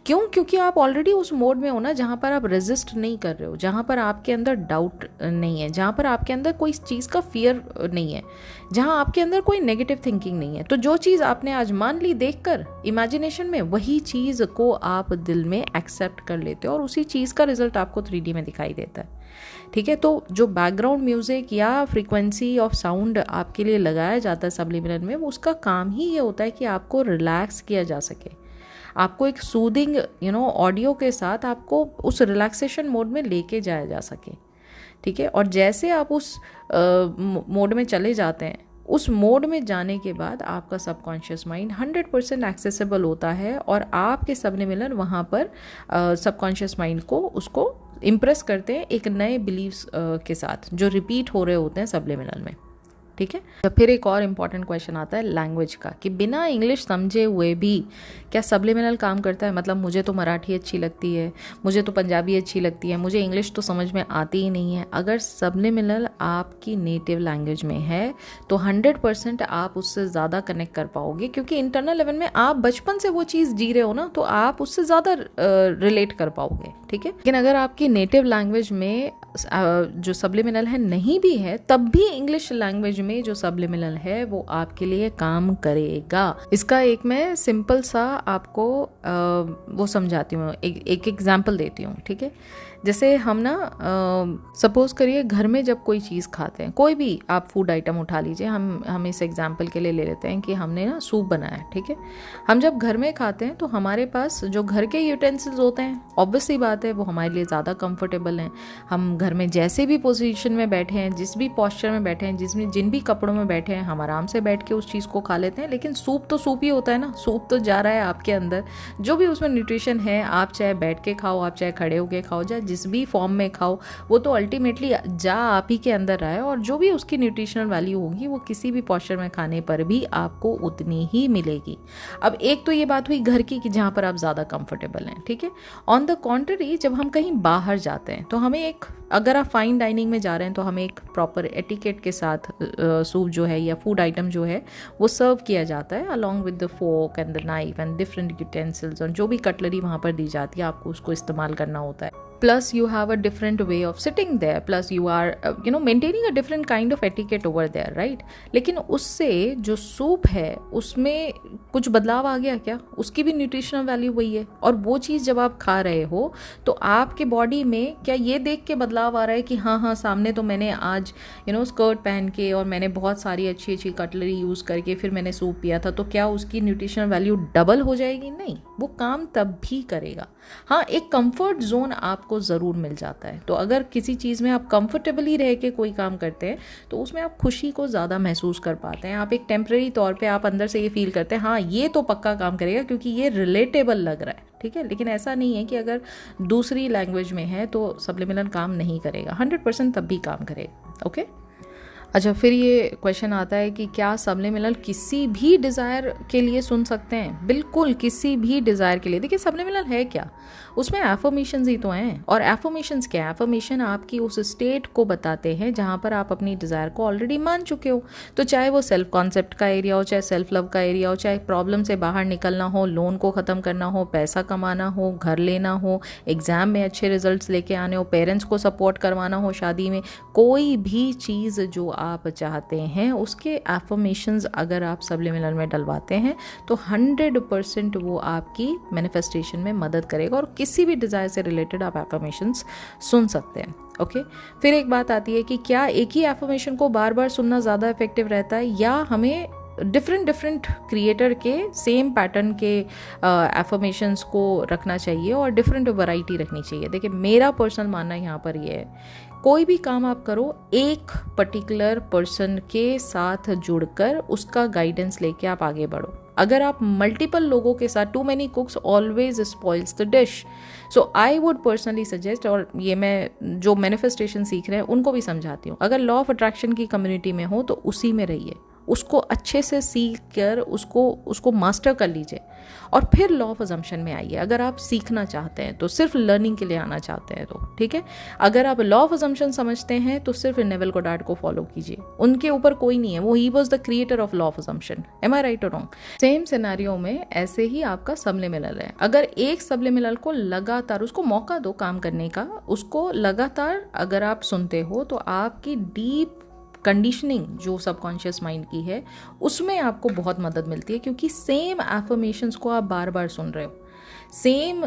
क्यों? क्योंकि आप ऑलरेडी उस मोड में हो ना जहाँ पर आप रेजिस्ट नहीं कर रहे हो, जहाँ पर आपके अंदर डाउट नहीं है, जहाँ पर आपके अंदर कोई चीज़ का फियर नहीं है, जहाँ आपके अंदर कोई नेगेटिव थिंकिंग नहीं है। तो जो चीज़ आपने आज मान ली देखकर इमेजिनेशन में, वही चीज़ को आप दिल में एक्सेप्ट कर लेते हो और उसी चीज़ का रिजल्ट आपको 3D में दिखाई देता है। ठीक है, तो जो बैकग्राउंड म्यूजिक या फ्रीक्वेंसी ऑफ साउंड आपके लिए लगाया जाता है सब्लिमिनल में, उसका काम ही ये होता है कि आपको रिलैक्स किया जा सके, आपको एक सूदिंग ऑडियो के साथ आपको उस रिलैक्सेशन मोड में लेके जाया जा सके। ठीक है, और जैसे आप उस मोड में चले जाते हैं, उस मोड में जाने के बाद आपका सबकॉन्शियस माइंड 100% एक्सेसिबल होता है और आपके सब्लिमिनल वहाँ पर सबकॉन्शियस माइंड को उसको इम्प्रेस करते हैं एक नए बिलीव्स के साथ जो रिपीट हो रहे होते हैं सब्लिमिनल में। ठीक है, तो फिर एक और इम्पॉर्टेंट क्वेश्चन आता है लैंग्वेज का, कि बिना इंग्लिश समझे हुए भी क्या सब्लिमिनल काम करता है। मतलब मुझे तो मराठी अच्छी लगती है, मुझे तो पंजाबी अच्छी लगती है, मुझे इंग्लिश तो समझ में आती ही नहीं है। अगर सब्लिमिनल आपकी नेटिव लैंग्वेज में है तो 100% आप उससे ज़्यादा कनेक्ट कर पाओगे, क्योंकि इंटरनल लेवल में आप बचपन से वो चीज़ जी रहे हो ना, तो आप उससे ज़्यादा रिलेट कर पाओगे। ठीक है, लेकिन अगर आपकी नेटिव लैंग्वेज में जो सब्लिमिनल है नहीं भी है, तब भी इंग्लिश लैंग्वेज में जो सब्लिमिनल है वो आपके लिए काम करेगा। इसका एक मैं सिंपल सा आपको वो समझाती हूँ, एक एग्जांपल देती हूँ। ठीक है, जैसे हम ना सपोज करिए घर में जब कोई चीज़ खाते हैं, कोई भी आप फूड आइटम उठा लीजिए, हम इस एग्जांपल के लिए ले लेते हैं कि हमने ना सूप बनाया है। ठीक है, हम जब घर में खाते हैं तो हमारे पास जो घर के यूटेंसिल्स होते हैं, ऑब्वियसली बात है वो हमारे लिए ज़्यादा कंफर्टेबल हैं। हम घर में जैसे भी पोजीशन में बैठे हैं, जिस भी पॉस्चर में बैठे हैं, जिन भी कपड़ों में बैठे हैं, हम आराम से बैठ के उस चीज़ को खा लेते हैं। लेकिन सूप तो सूप ही होता है ना, सूप तो जा रहा है आपके अंदर, जो भी उसमें न्यूट्रिशन है, आप चाहे बैठ के खाओ, आप चाहे खड़े होके खाओ, चाहे जिस भी फॉर्म में खाओ, वो तो अल्टीमेटली जा आप ही के अंदर रहा है, और जो भी उसकी न्यूट्रिशनल वैल्यू होगी वो किसी भी पॉस्चर में खाने पर भी आपको उतनी ही मिलेगी। अब एक तो ये बात हुई घर की कि जहाँ पर आप ज़्यादा कंफर्टेबल हैं। ठीक है, ऑन द कॉन्ट्ररी जब हम कहीं बाहर जाते हैं तो हमें एक, अगर आप फाइन डाइनिंग में जा रहे हैं तो हमें एक प्रॉपर एटिकेट के साथ सूप जो है या फूड आइटम जो है वो सर्व किया जाता है, along with the fork and the knife and different utensils, और जो भी कटलरी वहाँ पर दी जाती है आपको उसको इस्तेमाल करना होता है। Plus you have a different way of sitting there, plus you are maintaining a different kind of etiquette over there, right? लेकिन उससे जो सूप है उसमें कुछ बदलाव आ गया क्या? उसकी भी न्यूट्रिशनल वैल्यू वही है, और वो चीज़ जब आप खा रहे हो तो आपके बॉडी में क्या ये देख के बदलाव बदलाव आ रहा है कि हाँ हाँ सामने तो मैंने आज स्कर्ट पहन के और मैंने बहुत सारी अच्छी अच्छी कटलरी यूज़ करके फिर मैंने सूप पिया था, तो क्या उसकी न्यूट्रिशनल वैल्यू डबल हो जाएगी? नहीं, वो काम तब भी करेगा। हाँ, एक कंफर्ट जोन आपको ज़रूर मिल जाता है। तो अगर किसी चीज़ में आप कंफर्टेबली रह के कोई काम करते हैं तो उसमें आप खुशी को ज़्यादा महसूस कर पाते हैं। आप एक टेम्प्रेरी तौर पे आप अंदर से ये फील करते हैं हाँ ये तो पक्का काम करेगा क्योंकि ये रिलेटेबल लग रहा है, ठीक है। लेकिन ऐसा नहीं है कि अगर दूसरी लैंग्वेज में है तो सब्लिमिनल काम नहीं करेगा, 100% तब भी काम करेगा। ओके, अच्छा, फिर ये क्वेश्चन आता है कि क्या सब्लिमिनल किसी भी डिज़ायर के लिए सुन सकते हैं? बिल्कुल किसी भी डिज़ायर के लिए। देखिए सब्लिमिनल है क्या, उसमें एफर्मेशंस ही तो हैं। और एफर्मेशंस क्या है? एफर्मेशन आपकी उस स्टेट को बताते हैं जहाँ पर आप अपनी डिज़ायर को ऑलरेडी मान चुके हो। तो चाहे वो सेल्फ कॉन्सेप्ट का एरिया हो, चाहे सेल्फ लव का एरिया हो, चाहे प्रॉब्लम से बाहर निकलना हो, लोन को ख़त्म करना हो, पैसा कमाना हो, घर लेना हो, एग्ज़ाम में अच्छे रिजल्ट्स लेके आने हो, पेरेंट्स को सपोर्ट करवाना हो शादी में, कोई भी चीज़ जो आप चाहते हैं उसके एफर्मेशंस अगर आप सब्लिमिनल में डलवाते हैं तो 100% वो आपकी मैनिफेस्टेशन में मदद करेगा और किसी भी डिज़ायर से रिलेटेड आप एफर्मेशंस सुन सकते हैं। ओके, फिर एक बात आती है कि क्या एक ही एफर्मेशन को बार बार सुनना ज़्यादा इफेक्टिव रहता है या हमें डिफरेंट क्रिएटर के सेम पैटर्न के एफर्मेशंस को रखना चाहिए और डिफरेंट वैरायटी रखनी चाहिए? देखिए मेरा पर्सनल मानना यहाँ पर ये है, कोई भी काम आप करो एक पर्टिकुलर पर्सन के साथ जुड़कर उसका गाइडेंस लेके आप आगे बढ़ो। अगर आप मल्टीपल लोगों के साथ, too many cooks always spoils the dish. So I would personally suggest, और ये मैं जो मैनिफेस्टेशन सीख रहे हैं उनको भी समझाती हूँ, अगर लॉ ऑफ अट्रैक्शन की कम्युनिटी में हो तो उसी में रहिए, उसको अच्छे से सीख कर उसको मास्टर कर लीजिए और फिर लॉ ऑफ अजम्पशन में आइए। अगर आप सीखना चाहते हैं तो, सिर्फ लर्निंग के लिए आना चाहते हैं तो, ठीक है। अगर आप लॉ ऑफ अजम्पशन समझते हैं तो सिर्फ नेविल गोडार्ड को फॉलो कीजिए, उनके ऊपर कोई नहीं है, वो ही was the creator of law of assumption. Am I right और रॉन्ग? सेम सिनेरियो में ऐसे ही आपका सब्लिमिनल है। अगर एक सब्लिमिनल को लगातार उसको मौका दो काम करने का, उसको लगातार अगर आप सुनते हो तो आपकी डीप कंडीशनिंग जो सबकॉन्शियस माइंड की है उसमें आपको बहुत मदद मिलती है, क्योंकि सेम एफर्मेशंस को आप बार बार सुन रहे हो, सेम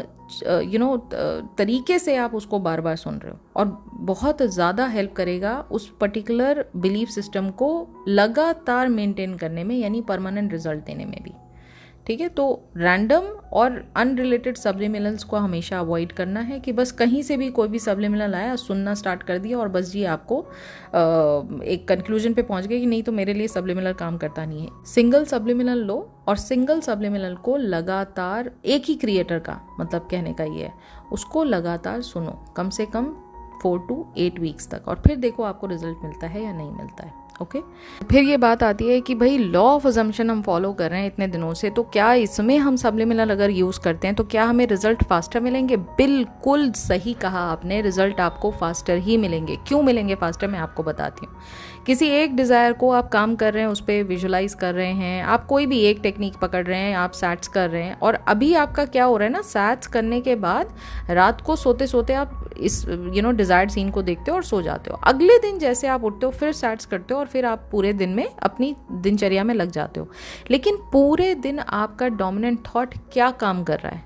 तरीके से आप उसको बार बार सुन रहे हो और बहुत ज़्यादा हेल्प करेगा उस पर्टिकुलर बिलीफ सिस्टम को लगातार मेंटेन करने में, यानी परमानेंट रिजल्ट देने में भी, ठीक है। तो रैंडम और अनरिलेटेड सब्लिमिनल्स को हमेशा अवॉइड करना है कि बस कहीं से भी कोई भी सब्लिमिनल आया सुनना स्टार्ट कर दिया और बस जी आपको एक कंक्लूजन पे पहुंच गए कि नहीं तो मेरे लिए सब्लिमिनल काम करता नहीं है। सिंगल सब्लिमिनल लो और सिंगल सब्लिमिनल को लगातार, एक ही क्रिएटर का मतलब कहने का ये है, उसको लगातार सुनो कम से कम 4 to 8 वीक्स तक और फिर देखो आपको रिजल्ट मिलता है या नहीं मिलता है। ओके, फिर ये बात आती है कि भाई लॉ ऑफ अजम्पशन हम फॉलो कर रहे हैं इतने दिनों से, तो क्या इसमें हम सब्लिमिनल अगर यूज़ करते हैं तो क्या हमें रिजल्ट फास्टर मिलेंगे? बिल्कुल सही कहा आपने, रिजल्ट आपको फास्टर ही मिलेंगे। क्यों मिलेंगे फास्टर, मैं आपको बताती हूँ। किसी एक डिज़ायर को आप काम कर रहे हैं, उस पर विजुलाइज कर रहे हैं, आप कोई भी एक टेक्निक पकड़ रहे हैं, आप सैट्स कर रहे हैं, और अभी आपका क्या हो रहा है ना, सैट्स करने के बाद रात को सोते सोते आप इस डिज़ायर्ड सीन को देखते हो और सो जाते हो। अगले दिन जैसे आप उठते हो फिर सैट्स करते हो और फिर आप पूरे दिन में अपनी दिनचर्या में लग जाते हो। लेकिन पूरे दिन आपका डोमिनेंट थॉट क्या काम कर रहा है?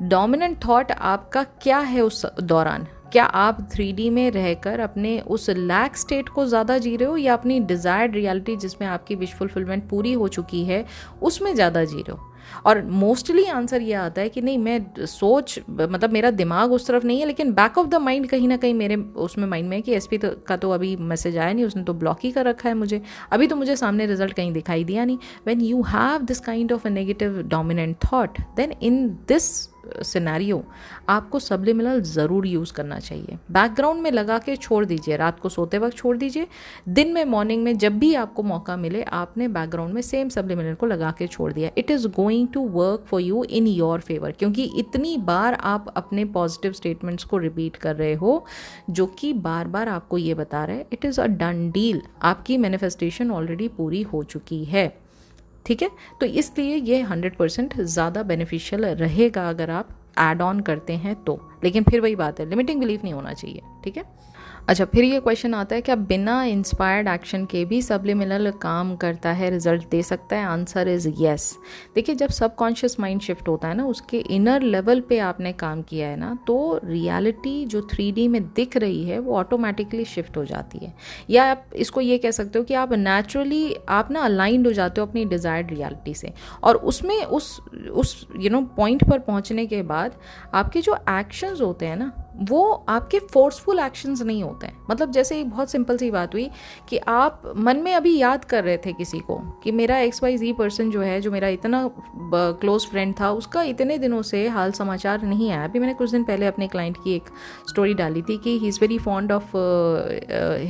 डोमिनेंट थॉट आपका क्या है उस दौरान? क्या आप 3D में रहकर अपने उस लैक स्टेट को ज़्यादा जी रहे हो या अपनी डिज़ायर्ड रियलिटी जिसमें आपकी विश फुलफिलमेंट पूरी हो चुकी है उसमें ज़्यादा जी रहे हो? और मोस्टली आंसर ये आता है कि नहीं, मैं सोच मतलब मेरा दिमाग उस तरफ नहीं है, लेकिन बैक ऑफ द माइंड कहीं ना कहीं मेरे उसमें माइंड में है कि एसपी का तो अभी मैसेज आया नहीं, उसने तो ब्लॉक ही कर रखा है मुझे, अभी तो मुझे सामने रिजल्ट कहीं दिखाई दिया नहीं। When you have this kind of a negative dominant thought, then in this scenario आपको सब्लिमिनल ज़रूर यूज़ करना चाहिए। बैकग्राउंड में लगा के छोड़ दीजिए, रात को सोते वक्त छोड़ दीजिए, दिन में मॉर्निंग में जब भी आपको मौका मिले आपने बैकग्राउंड में सेम सब्लिमिनल को लगा के छोड़ दिया। It is going to work for you in your favour, क्योंकि इतनी बार आप अपने पॉजिटिव स्टेटमेंट्स को रिपीट कर रहे हो जो कि बार बार आपको ये बता रहे हैं it is a done deal, आपकी मैनिफेस्टेशन ऑलरेडी पूरी हो चुकी है, ठीक है। तो इसलिए ये 100% ज़्यादा बेनिफिशियल रहेगा अगर आप ऐड ऑन करते हैं तो। लेकिन फिर वही बात है, लिमिटिंग बिलीफ नहीं होना चाहिए, ठीक है। अच्छा, फिर ये क्वेश्चन आता है, क्या बिना इंस्पायर्ड एक्शन के भी सबलिमिनल काम करता है, रिजल्ट दे सकता है? Answer is yes. देखिए, जब सबकॉन्शियस माइंड शिफ्ट होता है ना, उसके इनर लेवल पे आपने काम किया है ना, तो रियलिटी जो 3D में दिख रही है वो ऑटोमेटिकली शिफ्ट हो जाती है। या आप इसको ये कह सकते हो कि आप नेचुरली आप ना अलाइंड हो जाते हो अपनी डिज़ायर्ड रियलिटी से, और उसमें उस पॉइंट पर पहुंचने के बाद आपके जो एक्शंस होते हैं ना, वो आपके फोर्सफुल एक्शंस नहीं होते हैं। मतलब जैसे एक बहुत सिंपल सी बात हुई कि आप मन में अभी याद कर रहे थे किसी को कि मेरा XYZ पर्सन जो है, जो मेरा इतना क्लोज फ्रेंड था, उसका इतने दिनों से हाल समाचार नहीं आया। अभी मैंने कुछ दिन पहले अपने क्लाइंट की एक स्टोरी डाली थी कि he is very fond of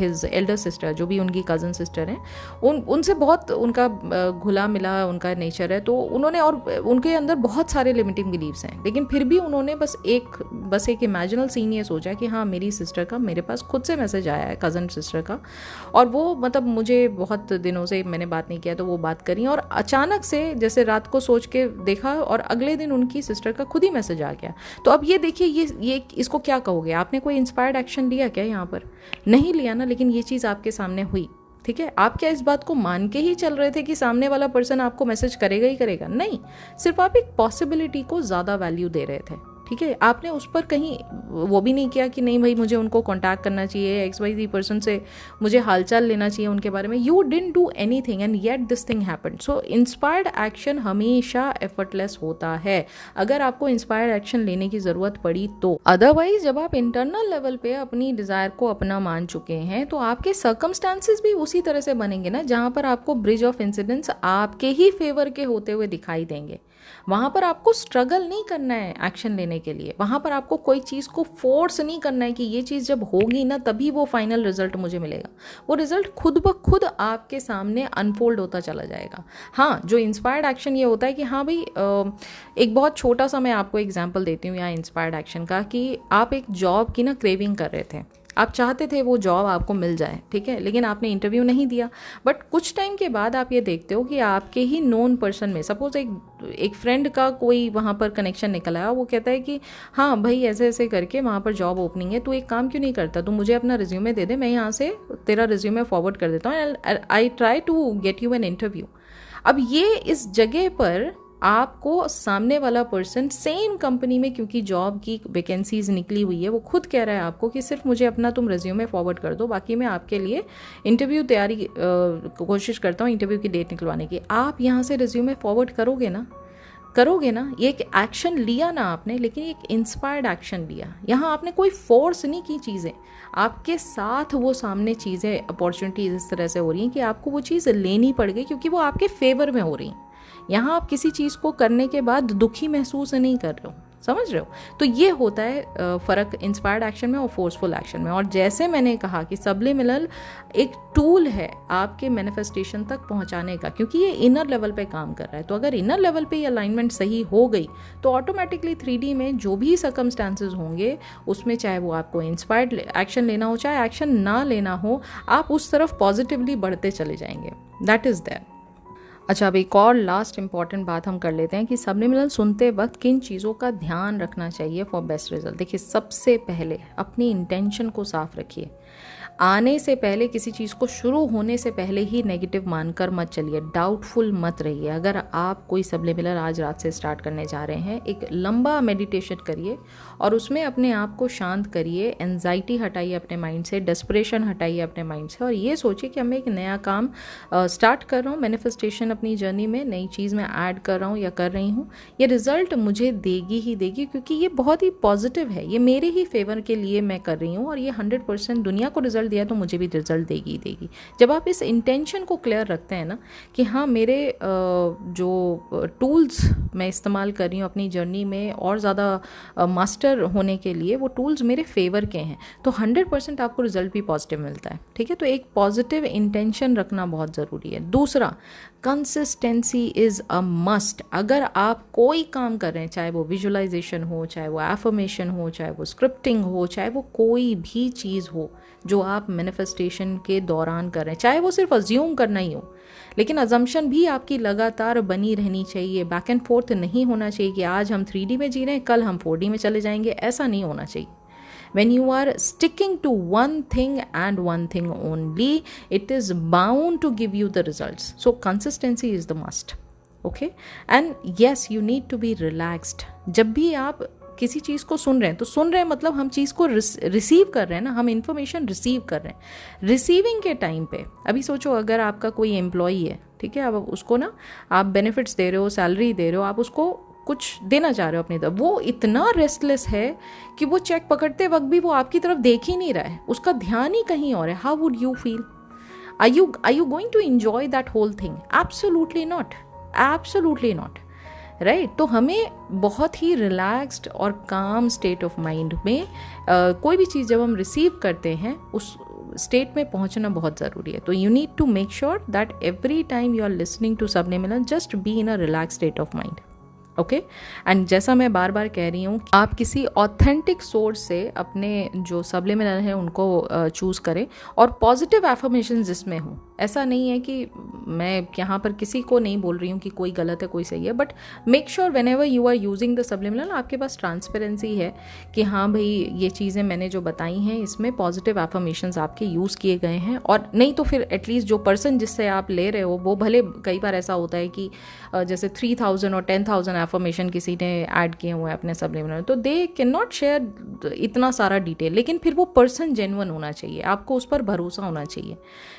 his Elder sister, जो भी उनकी कज़न सिस्टर हैं। उनसे बहुत उनका घुला मिला उनका नेचर है, तो उन्होंने, और उनके अंदर बहुत सारे लिमिटिंग बिलीव्स हैं, लेकिन फिर भी उन्होंने बस एक इमेजिनल सीन ये सोचा कि हाँ, मेरी सिस्टर का मेरे पास खुद से मैसेज आया है, कज़न सिस्टर का, और वो मतलब मुझे बहुत दिनों से मैंने बात नहीं किया, तो वो बात करी, और अचानक से जैसे रात को सोच के देखा और अगले दिन उनकी सिस्टर का खुद ही मैसेज आ गया। तो अब ये देखिए, ये इसको क्या कहोगे? आपने कोई इंस्पायर्ड एक्शन लिया क्या यहाँ पर? नहीं लिया ना, लेकिन ये चीज़ आपके सामने हुई। ठीक है, आप क्या इस बात को मान के ही चल रहे थे कि सामने वाला पर्सन आपको मैसेज करेगा ही करेगा? नहीं, सिर्फ आप एक पॉसिबिलिटी को ज़्यादा वैल्यू दे रहे थे। ठीक है, आपने उस पर कहीं वो भी नहीं किया कि नहीं भाई, मुझे उनको कांटेक्ट करना चाहिए, XYZ पर्सन से मुझे हालचाल लेना चाहिए उनके बारे में। You didn't do anything and yet this thing happened. So inspired action हमेशा एफर्टलेस होता है, अगर आपको इंस्पायर्ड एक्शन लेने की ज़रूरत पड़ी तो। अदरवाइज जब आप इंटरनल लेवल पे अपनी डिज़ायर को अपना मान चुके हैं, तो आपके सर्कमस्टांसिस भी उसी तरह से बनेंगे ना, जहाँ पर आपको ब्रिज ऑफ इंसिडेंस आपके ही फेवर के होते हुए दिखाई देंगे। वहाँ पर आपको स्ट्रगल नहीं करना है एक्शन लेने के लिए, वहाँ पर आपको कोई चीज़ को फोर्स नहीं करना है कि ये चीज़ जब होगी ना तभी वो फाइनल रिजल्ट मुझे मिलेगा। वो रिजल्ट खुद ब खुद आपके सामने अनफोल्ड होता चला जाएगा। हाँ, जो इंस्पायर्ड एक्शन ये होता है कि हाँ भाई, एक बहुत छोटा सा मैं आपको एग्जाम्पल देती हूँ यहाँ इंस्पायर्ड एक्शन का, कि आप एक जॉब की ना क्रेविंग कर रहे थे, आप चाहते थे वो जॉब आपको मिल जाए, ठीक है, लेकिन आपने इंटरव्यू नहीं दिया। बट कुछ टाइम के बाद आप ये देखते हो कि आपके ही नोन पर्सन में सपोज एक फ्रेंड का कोई वहाँ पर कनेक्शन निकल आया, वो कहता है कि हाँ भाई, ऐसे ऐसे करके वहाँ पर जॉब ओपनिंग है, तू एक काम क्यों नहीं करता, तू मुझे अपना रिज्यूमे दे दे, मैं यहाँ से तेरा रिज्यूमे फॉरवर्ड कर देता हूँ, I try to get you an interview. अब ये इस जगह पर आपको सामने वाला पर्सन सेम कंपनी में, क्योंकि जॉब की वैकेंसीज निकली हुई है, वो खुद कह रहा है आपको कि सिर्फ मुझे अपना तुम रिज्यूमे फॉरवर्ड कर दो, बाकी मैं आपके लिए इंटरव्यू तैयारी कोशिश करता हूँ इंटरव्यू की डेट निकलवाने की। आप यहाँ से रिज्यूमे फॉरवर्ड करोगे ना? करोगे ना? ये एक एक्शन लिया ना आपने, लेकिन एक इंस्पायर्ड एक्शन लिया। यहाँ आपने कोई फोर्स नहीं की चीज़ें, आपके साथ वो सामने चीज़ें, अपॉर्चुनिटीज इस तरह से हो रही हैं कि आपको वो चीज़ लेनी पड़ गई, क्योंकि वो आपके फेवर में हो रही हैं। यहाँ आप किसी चीज़ को करने के बाद दुखी महसूस नहीं कर रहे हो, समझ रहे हो? तो ये होता है फ़र्क इंस्पायर्ड एक्शन में और फोर्सफुल एक्शन में। और जैसे मैंने कहा कि सबलिमिनल एक टूल है आपके मैनिफेस्टेशन तक पहुंचाने का, क्योंकि ये इनर लेवल पे काम कर रहा है। तो अगर इनर लेवल पे ये अलाइनमेंट सही हो गई, तो ऑटोमेटिकली 3D में जो भी सर्कमस्टांसेस होंगे, उसमें चाहे वो आपको इंस्पायर्ड एक्शन लेना हो, चाहे एक्शन ना लेना हो, आप उस तरफ पॉजिटिवली बढ़ते चले जाएंगे। That is that. अच्छा, अब एक और लास्ट इंपॉर्टेंट बात हम कर लेते हैं कि सबलिमिनल सुनते वक्त किन चीज़ों का ध्यान रखना चाहिए फॉर बेस्ट रिजल्ट। देखिए, सबसे पहले अपनी इंटेंशन को साफ रखिए। आने से पहले, किसी चीज़ को शुरू होने से पहले ही नेगेटिव मानकर मत चलिए, डाउटफुल मत रहिए। अगर आप कोई सबलिमिनल आज रात से स्टार्ट करने जा रहे हैं, एक लंबा मेडिटेशन करिए और उसमें अपने आप को शांत करिए, एंजाइटी हटाइए अपने माइंड से, डेस्परेशन हटाइए अपने माइंड से, और ये सोचिए कि मैं एक नया काम स्टार्ट कर रहा हूँ, मैनिफेस्टेशन अपनी जर्नी में नई चीज़ मैं ऐड कर रहा हूँ या कर रही हूँ, ये रिजल्ट मुझे देगी ही देगी, क्योंकि ये बहुत ही पॉजिटिव है, ये मेरे ही फेवर के लिए मैं कर रही हूँ, और ये 100% दुनिया को रिजल्ट दिया तो मुझे भी रिजल्ट देगी ही देगी। जब आप इस इंटेंशन को क्लियर रखते हैं ना कि हाँ, मेरे जो टूल्स मैं इस्तेमाल कर रही हूँ अपनी जर्नी में और ज़्यादा मास्टर होने के लिए, वो टूल्स मेरे फेवर के हैं, तो 100% आपको रिजल्ट भी पॉजिटिव मिलता है। ठीक है, तो एक पॉजिटिव इंटेंशन रखना बहुत ज़रूरी है। दूसरा, कंसिस्टेंसी इज़ अ मस्ट। अगर आप कोई काम कर रहे हैं, चाहे वो विजुअलाइजेशन हो, चाहे वो एफर्मेशन हो, चाहे वो स्क्रिप्टिंग हो, चाहे वो कोई भी चीज़ हो जो आप मैनिफेस्टेशन के दौरान कर रहे हैं, चाहे वो सिर्फ अज्यूम करना ही हो, लेकिन अजम्पशन भी आपकी लगातार बनी रहनी चाहिए। बैक एंड फोर्थ नहीं होना चाहिए कि आज हम 3D में जी रहे हैं, कल हम 4D में चले जाएंगे, ऐसा नहीं होना चाहिए। When you are sticking to one thing and one thing only, it is bound to give you the results. So consistency is the must. Okay, and yes, you need to be relaxed. जब भी आप किसी चीज़ को सुन रहे हैं, तो सुन रहे हैं मतलब हम चीज़ को रिसीव कर रहे हैं ना, हम इंफॉर्मेशन रिसीव कर रहे हैं। रिसीविंग के टाइम पे अभी सोचो, अगर आपका कोई एम्प्लॉई है, ठीक है, अब उसको ना आप बेनिफिट्स दे रहे हो, सैलरी दे रहे हो, आप उसको कुछ देना चाह रहे हो अपनी तरफ, वो इतना रेस्टलेस है कि वो चेक पकड़ते वक्त भी वो आपकी तरफ देख ही नहीं रहा है, उसका ध्यान ही कहीं और है। How would you feel? Are you going to enjoy that whole thing? Absolutely not. Absolutely not. Right तो हमें बहुत ही रिलैक्स्ड और काम स्टेट ऑफ माइंड में कोई भी चीज़ जब हम रिसीव करते हैं उस स्टेट में पहुंचना बहुत ज़रूरी है। तो you need to make sure that every time you are listening to subliminal, just be in a relax state of mind. Okay, and जैसा मैं बार बार कह रही हूँ, आप किसी ऑथेंटिक सोर्स से अपने जो सबलिमिनल है उनको चूज़ करें, और पॉजिटिव एफर्मेशन जिसमें हो। ऐसा नहीं है कि मैं यहाँ पर किसी को नहीं बोल रही हूँ कि कोई गलत है कोई सही है, but make sure whenever you are using the subliminal आपके पास ट्रांसपेरेंसी है कि हाँ भाई ये चीज़ें मैंने जो बताई हैं इसमें पॉजिटिव एफर्मेशंस आपके यूज़ किए गए हैं। और नहीं तो फिर एटलीस्ट जो पर्सन जिससे आप ले रहे हो वो भले, कई बार ऐसा होता है कि जैसे 3000 और 10,000 एफर्मेशन किसी ने ऐड किए हुए हैं अपने सबलिमिनल, तो दे कैन नॉट शेयर इतना सारा डिटेल, लेकिन फिर वो पर्सन जेन्युइन होना चाहिए, आपको उस पर भरोसा होना चाहिए।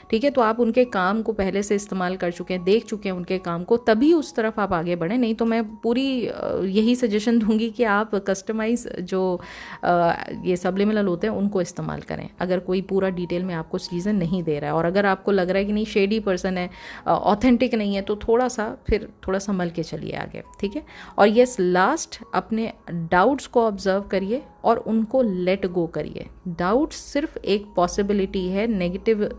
ठीक है, तो आप उनके काम को पहले से इस्तेमाल कर चुके हैं, देख चुके हैं उनके काम को, तभी उस तरफ आप आगे बढ़ें। नहीं तो मैं पूरी यही सजेशन दूंगी कि आप कस्टमाइज जो ये सबलिमिनल होते हैं उनको इस्तेमाल करें, अगर कोई पूरा डिटेल में आपको चीज़ें नहीं दे रहा है। और अगर आपको लग रहा है कि नहीं शेडी पर्सन है, ऑथेंटिक नहीं है, तो थोड़ा संभल के चलिए आगे। ठीक है, और यस, लास्ट, अपने डाउट्स को ऑब्जर्व करिए और उनको लेट गो करिए। डाउट सिर्फ एक पॉसिबिलिटी है नेगेटिव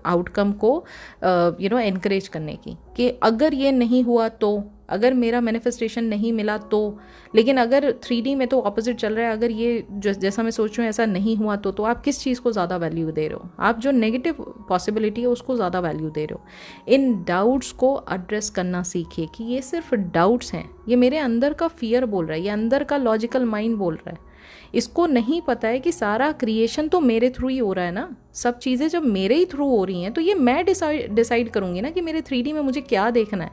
आउटकम को एनकरेज करने की, कि अगर ये नहीं हुआ तो, अगर मेरा मैनिफेस्टेशन नहीं मिला तो, लेकिन अगर 3D में तो ऑपोजिट चल रहा है, अगर ये जैसा मैं सोच रही हूँ ऐसा नहीं हुआ तो आप किस चीज़ को ज़्यादा वैल्यू दे रहे हो? आप जो नेगेटिव पॉसिबिलिटी है उसको ज़्यादा वैल्यू दे रहे हो। इन डाउट्स को एड्रेस करना सीखिए कि ये सिर्फ डाउट्स हैं, ये मेरे अंदर का फियर बोल रहा है, ये अंदर का लॉजिकल माइंड बोल रहा है। इसको नहीं पता है कि सारा क्रिएशन तो मेरे थ्रू ही हो रहा है ना, सब चीज़ें जब मेरे ही थ्रू हो रही हैं तो ये मैं डिसाइड करूँगी ना कि मेरे 3D में मुझे क्या देखना है,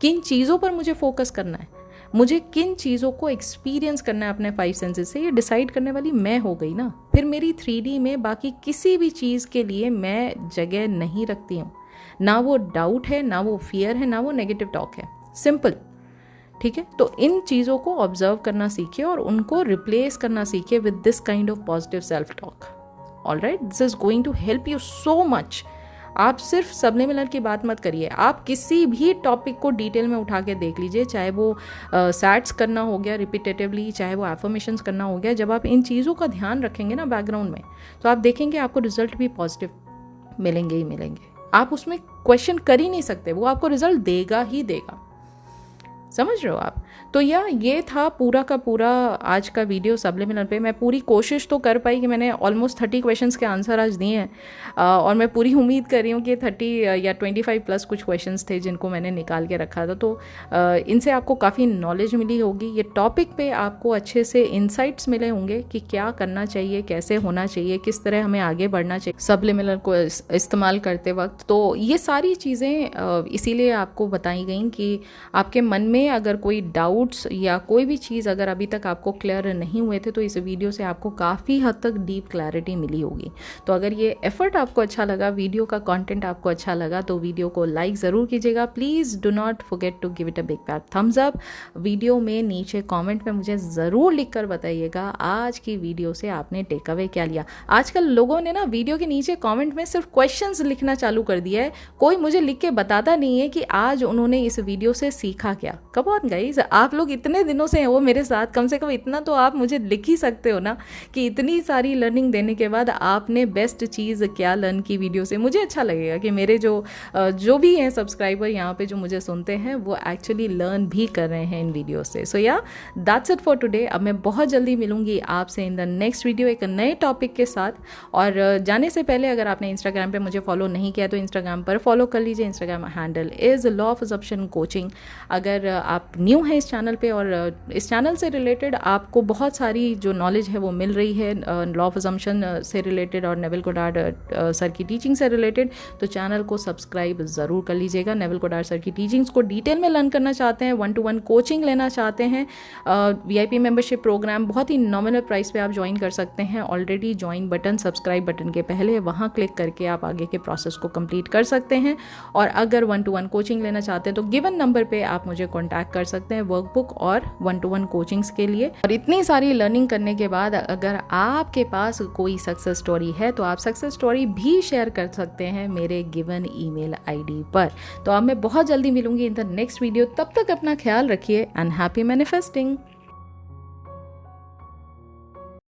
किन चीज़ों पर मुझे फोकस करना है, मुझे किन चीज़ों को एक्सपीरियंस करना है अपने 5 सेंसेस से, ये डिसाइड करने वाली मैं हो गई ना। फिर मेरी 3D में बाकी किसी भी चीज़ के लिए मैं जगह नहीं रखती हूँ, ना वो डाउट है, ना वो फियर है, ना वो नेगेटिव टॉक है। सिंपल। ठीक है, तो इन चीज़ों को ऑब्जर्व करना सीखिए और उनको रिप्लेस करना सीखिए with this kind of positive self talk. Alright, this is going to help you so much. आप सिर्फ सबलिमिनल की बात मत करिए, आप किसी भी टॉपिक को डिटेल में उठा के देख लीजिए, चाहे वो सैट्स करना हो गया रिपीटेटिवली, चाहे वो एफर्मेशंस करना हो गया। जब आप इन चीज़ों का ध्यान रखेंगे ना बैकग्राउंड में, तो आप देखेंगे आपको रिजल्ट भी पॉजिटिव मिलेंगे ही मिलेंगे। आप उसमें क्वेश्चन कर ही नहीं सकते, वो आपको रिजल्ट देगा ही देगा। समझ रहे हो आप? तो ये था पूरा का पूरा आज का वीडियो सबलिमिनल पे। मैं पूरी कोशिश तो कर पाई कि मैंने ऑलमोस्ट 30 क्वेश्चंस के आंसर आज दिए हैं, और मैं पूरी उम्मीद कर रही हूँ कि 30 या 25 प्लस कुछ क्वेश्चंस थे जिनको मैंने निकाल के रखा था। तो इनसे आपको काफ़ी नॉलेज मिली होगी, ये टॉपिक पे आपको अच्छे से इंसाइट्स मिले होंगे कि क्या करना चाहिए, कैसे होना चाहिए, किस तरह हमें आगे बढ़ना चाहिए सबलिमिनल को इस्तेमाल करते वक्त। तो ये सारी चीज़ें इसीलिए आपको बताई गई कि आपके मन में अगर कोई डाउट्स या कोई भी चीज़ अगर अभी तक आपको क्लियर नहीं हुए थे, तो इस वीडियो से आपको काफ़ी हद तक डीप क्लैरिटी मिली होगी। तो अगर ये एफर्ट आपको अच्छा लगा, वीडियो का कंटेंट आपको अच्छा लगा, तो वीडियो को लाइक ज़रूर कीजिएगा। Please do not forget to give it a big fat thumbs up. Video में नीचे कमेंट में मुझे ज़रूर लिख कर बताइएगा आज की वीडियो से आपने टेक अवे क्या लिया। आजकल लोगों ने ना वीडियो के नीचे कॉमेंट में सिर्फ क्वेश्चंस लिखना चालू कर दिया है, कोई मुझे लिख के बताता नहीं है कि आज उन्होंने इस वीडियो से सीखा क्या। कम ऑन गाइस, आप लोग इतने दिनों से हो मेरे साथ, कम से कम इतना तो आप मुझे लिख ही सकते हो ना कि इतनी सारी लर्निंग देने के बाद आपने बेस्ट चीज़ क्या लर्न की वीडियो से। मुझे अच्छा लगेगा कि मेरे जो भी हैं सब्सक्राइबर यहाँ पे जो मुझे सुनते हैं वो एक्चुअली लर्न भी कर रहे हैं इन वीडियो से। सो या दैट्स इट फॉर टुडे। अब मैं बहुत जल्दी मिलूंगी आपसे इन द नेक्स्ट वीडियो एक नए टॉपिक के साथ। और जाने से पहले अगर आपने इंस्टाग्राम पे मुझे फॉलो नहीं किया तो इंस्टाग्राम पर फॉलो कर लीजिए। Instagram handle is law of assumption coaching. अगर आप न्यू हैं इस चैनल पे और इस चैनल से रिलेटेड आपको बहुत सारी जो नॉलेज है वो मिल रही है लॉ ऑफ असम्पशन से रिलेटेड और नेविल गोडार्ड सर की टीचिंग से रिलेटेड, तो चैनल को सब्सक्राइब ज़रूर कर लीजिएगा। नेविल गोडार्ड सर की टीचिंग्स को डिटेल में लर्न करना चाहते हैं, 1-to-1 कोचिंग लेना चाहते हैं, VIP मेंबरशिप प्रोग्राम बहुत ही नॉमिनल प्राइस पे आप ज्वाइन कर सकते हैं। Already join button subscribe button के पहले वहाँ क्लिक करके आप आगे के प्रोसेस को कंप्लीट कर सकते हैं। और अगर 1-to-1 कोचिंग लेना चाहते हैं तो गिवन नंबर पे आप मुझे कॉन्टैक्ट कर सकते हैं वर्कबुक और 1-to-1 कोचिंग्स के लिए। और इतनी सारी लर्निंग करने के बाद अगर आपके पास कोई सक्सेस स्टोरी है तो आप सक्सेस स्टोरी भी शेयर कर सकते हैं मेरे गिवन ईमेल ID पर। तो अब मैं बहुत जल्दी मिलूंगी इन द नेक्स्ट वीडियो, तब तक अपना ख्याल रखिए एंड हैप्पी मैनिफेस्टिंग।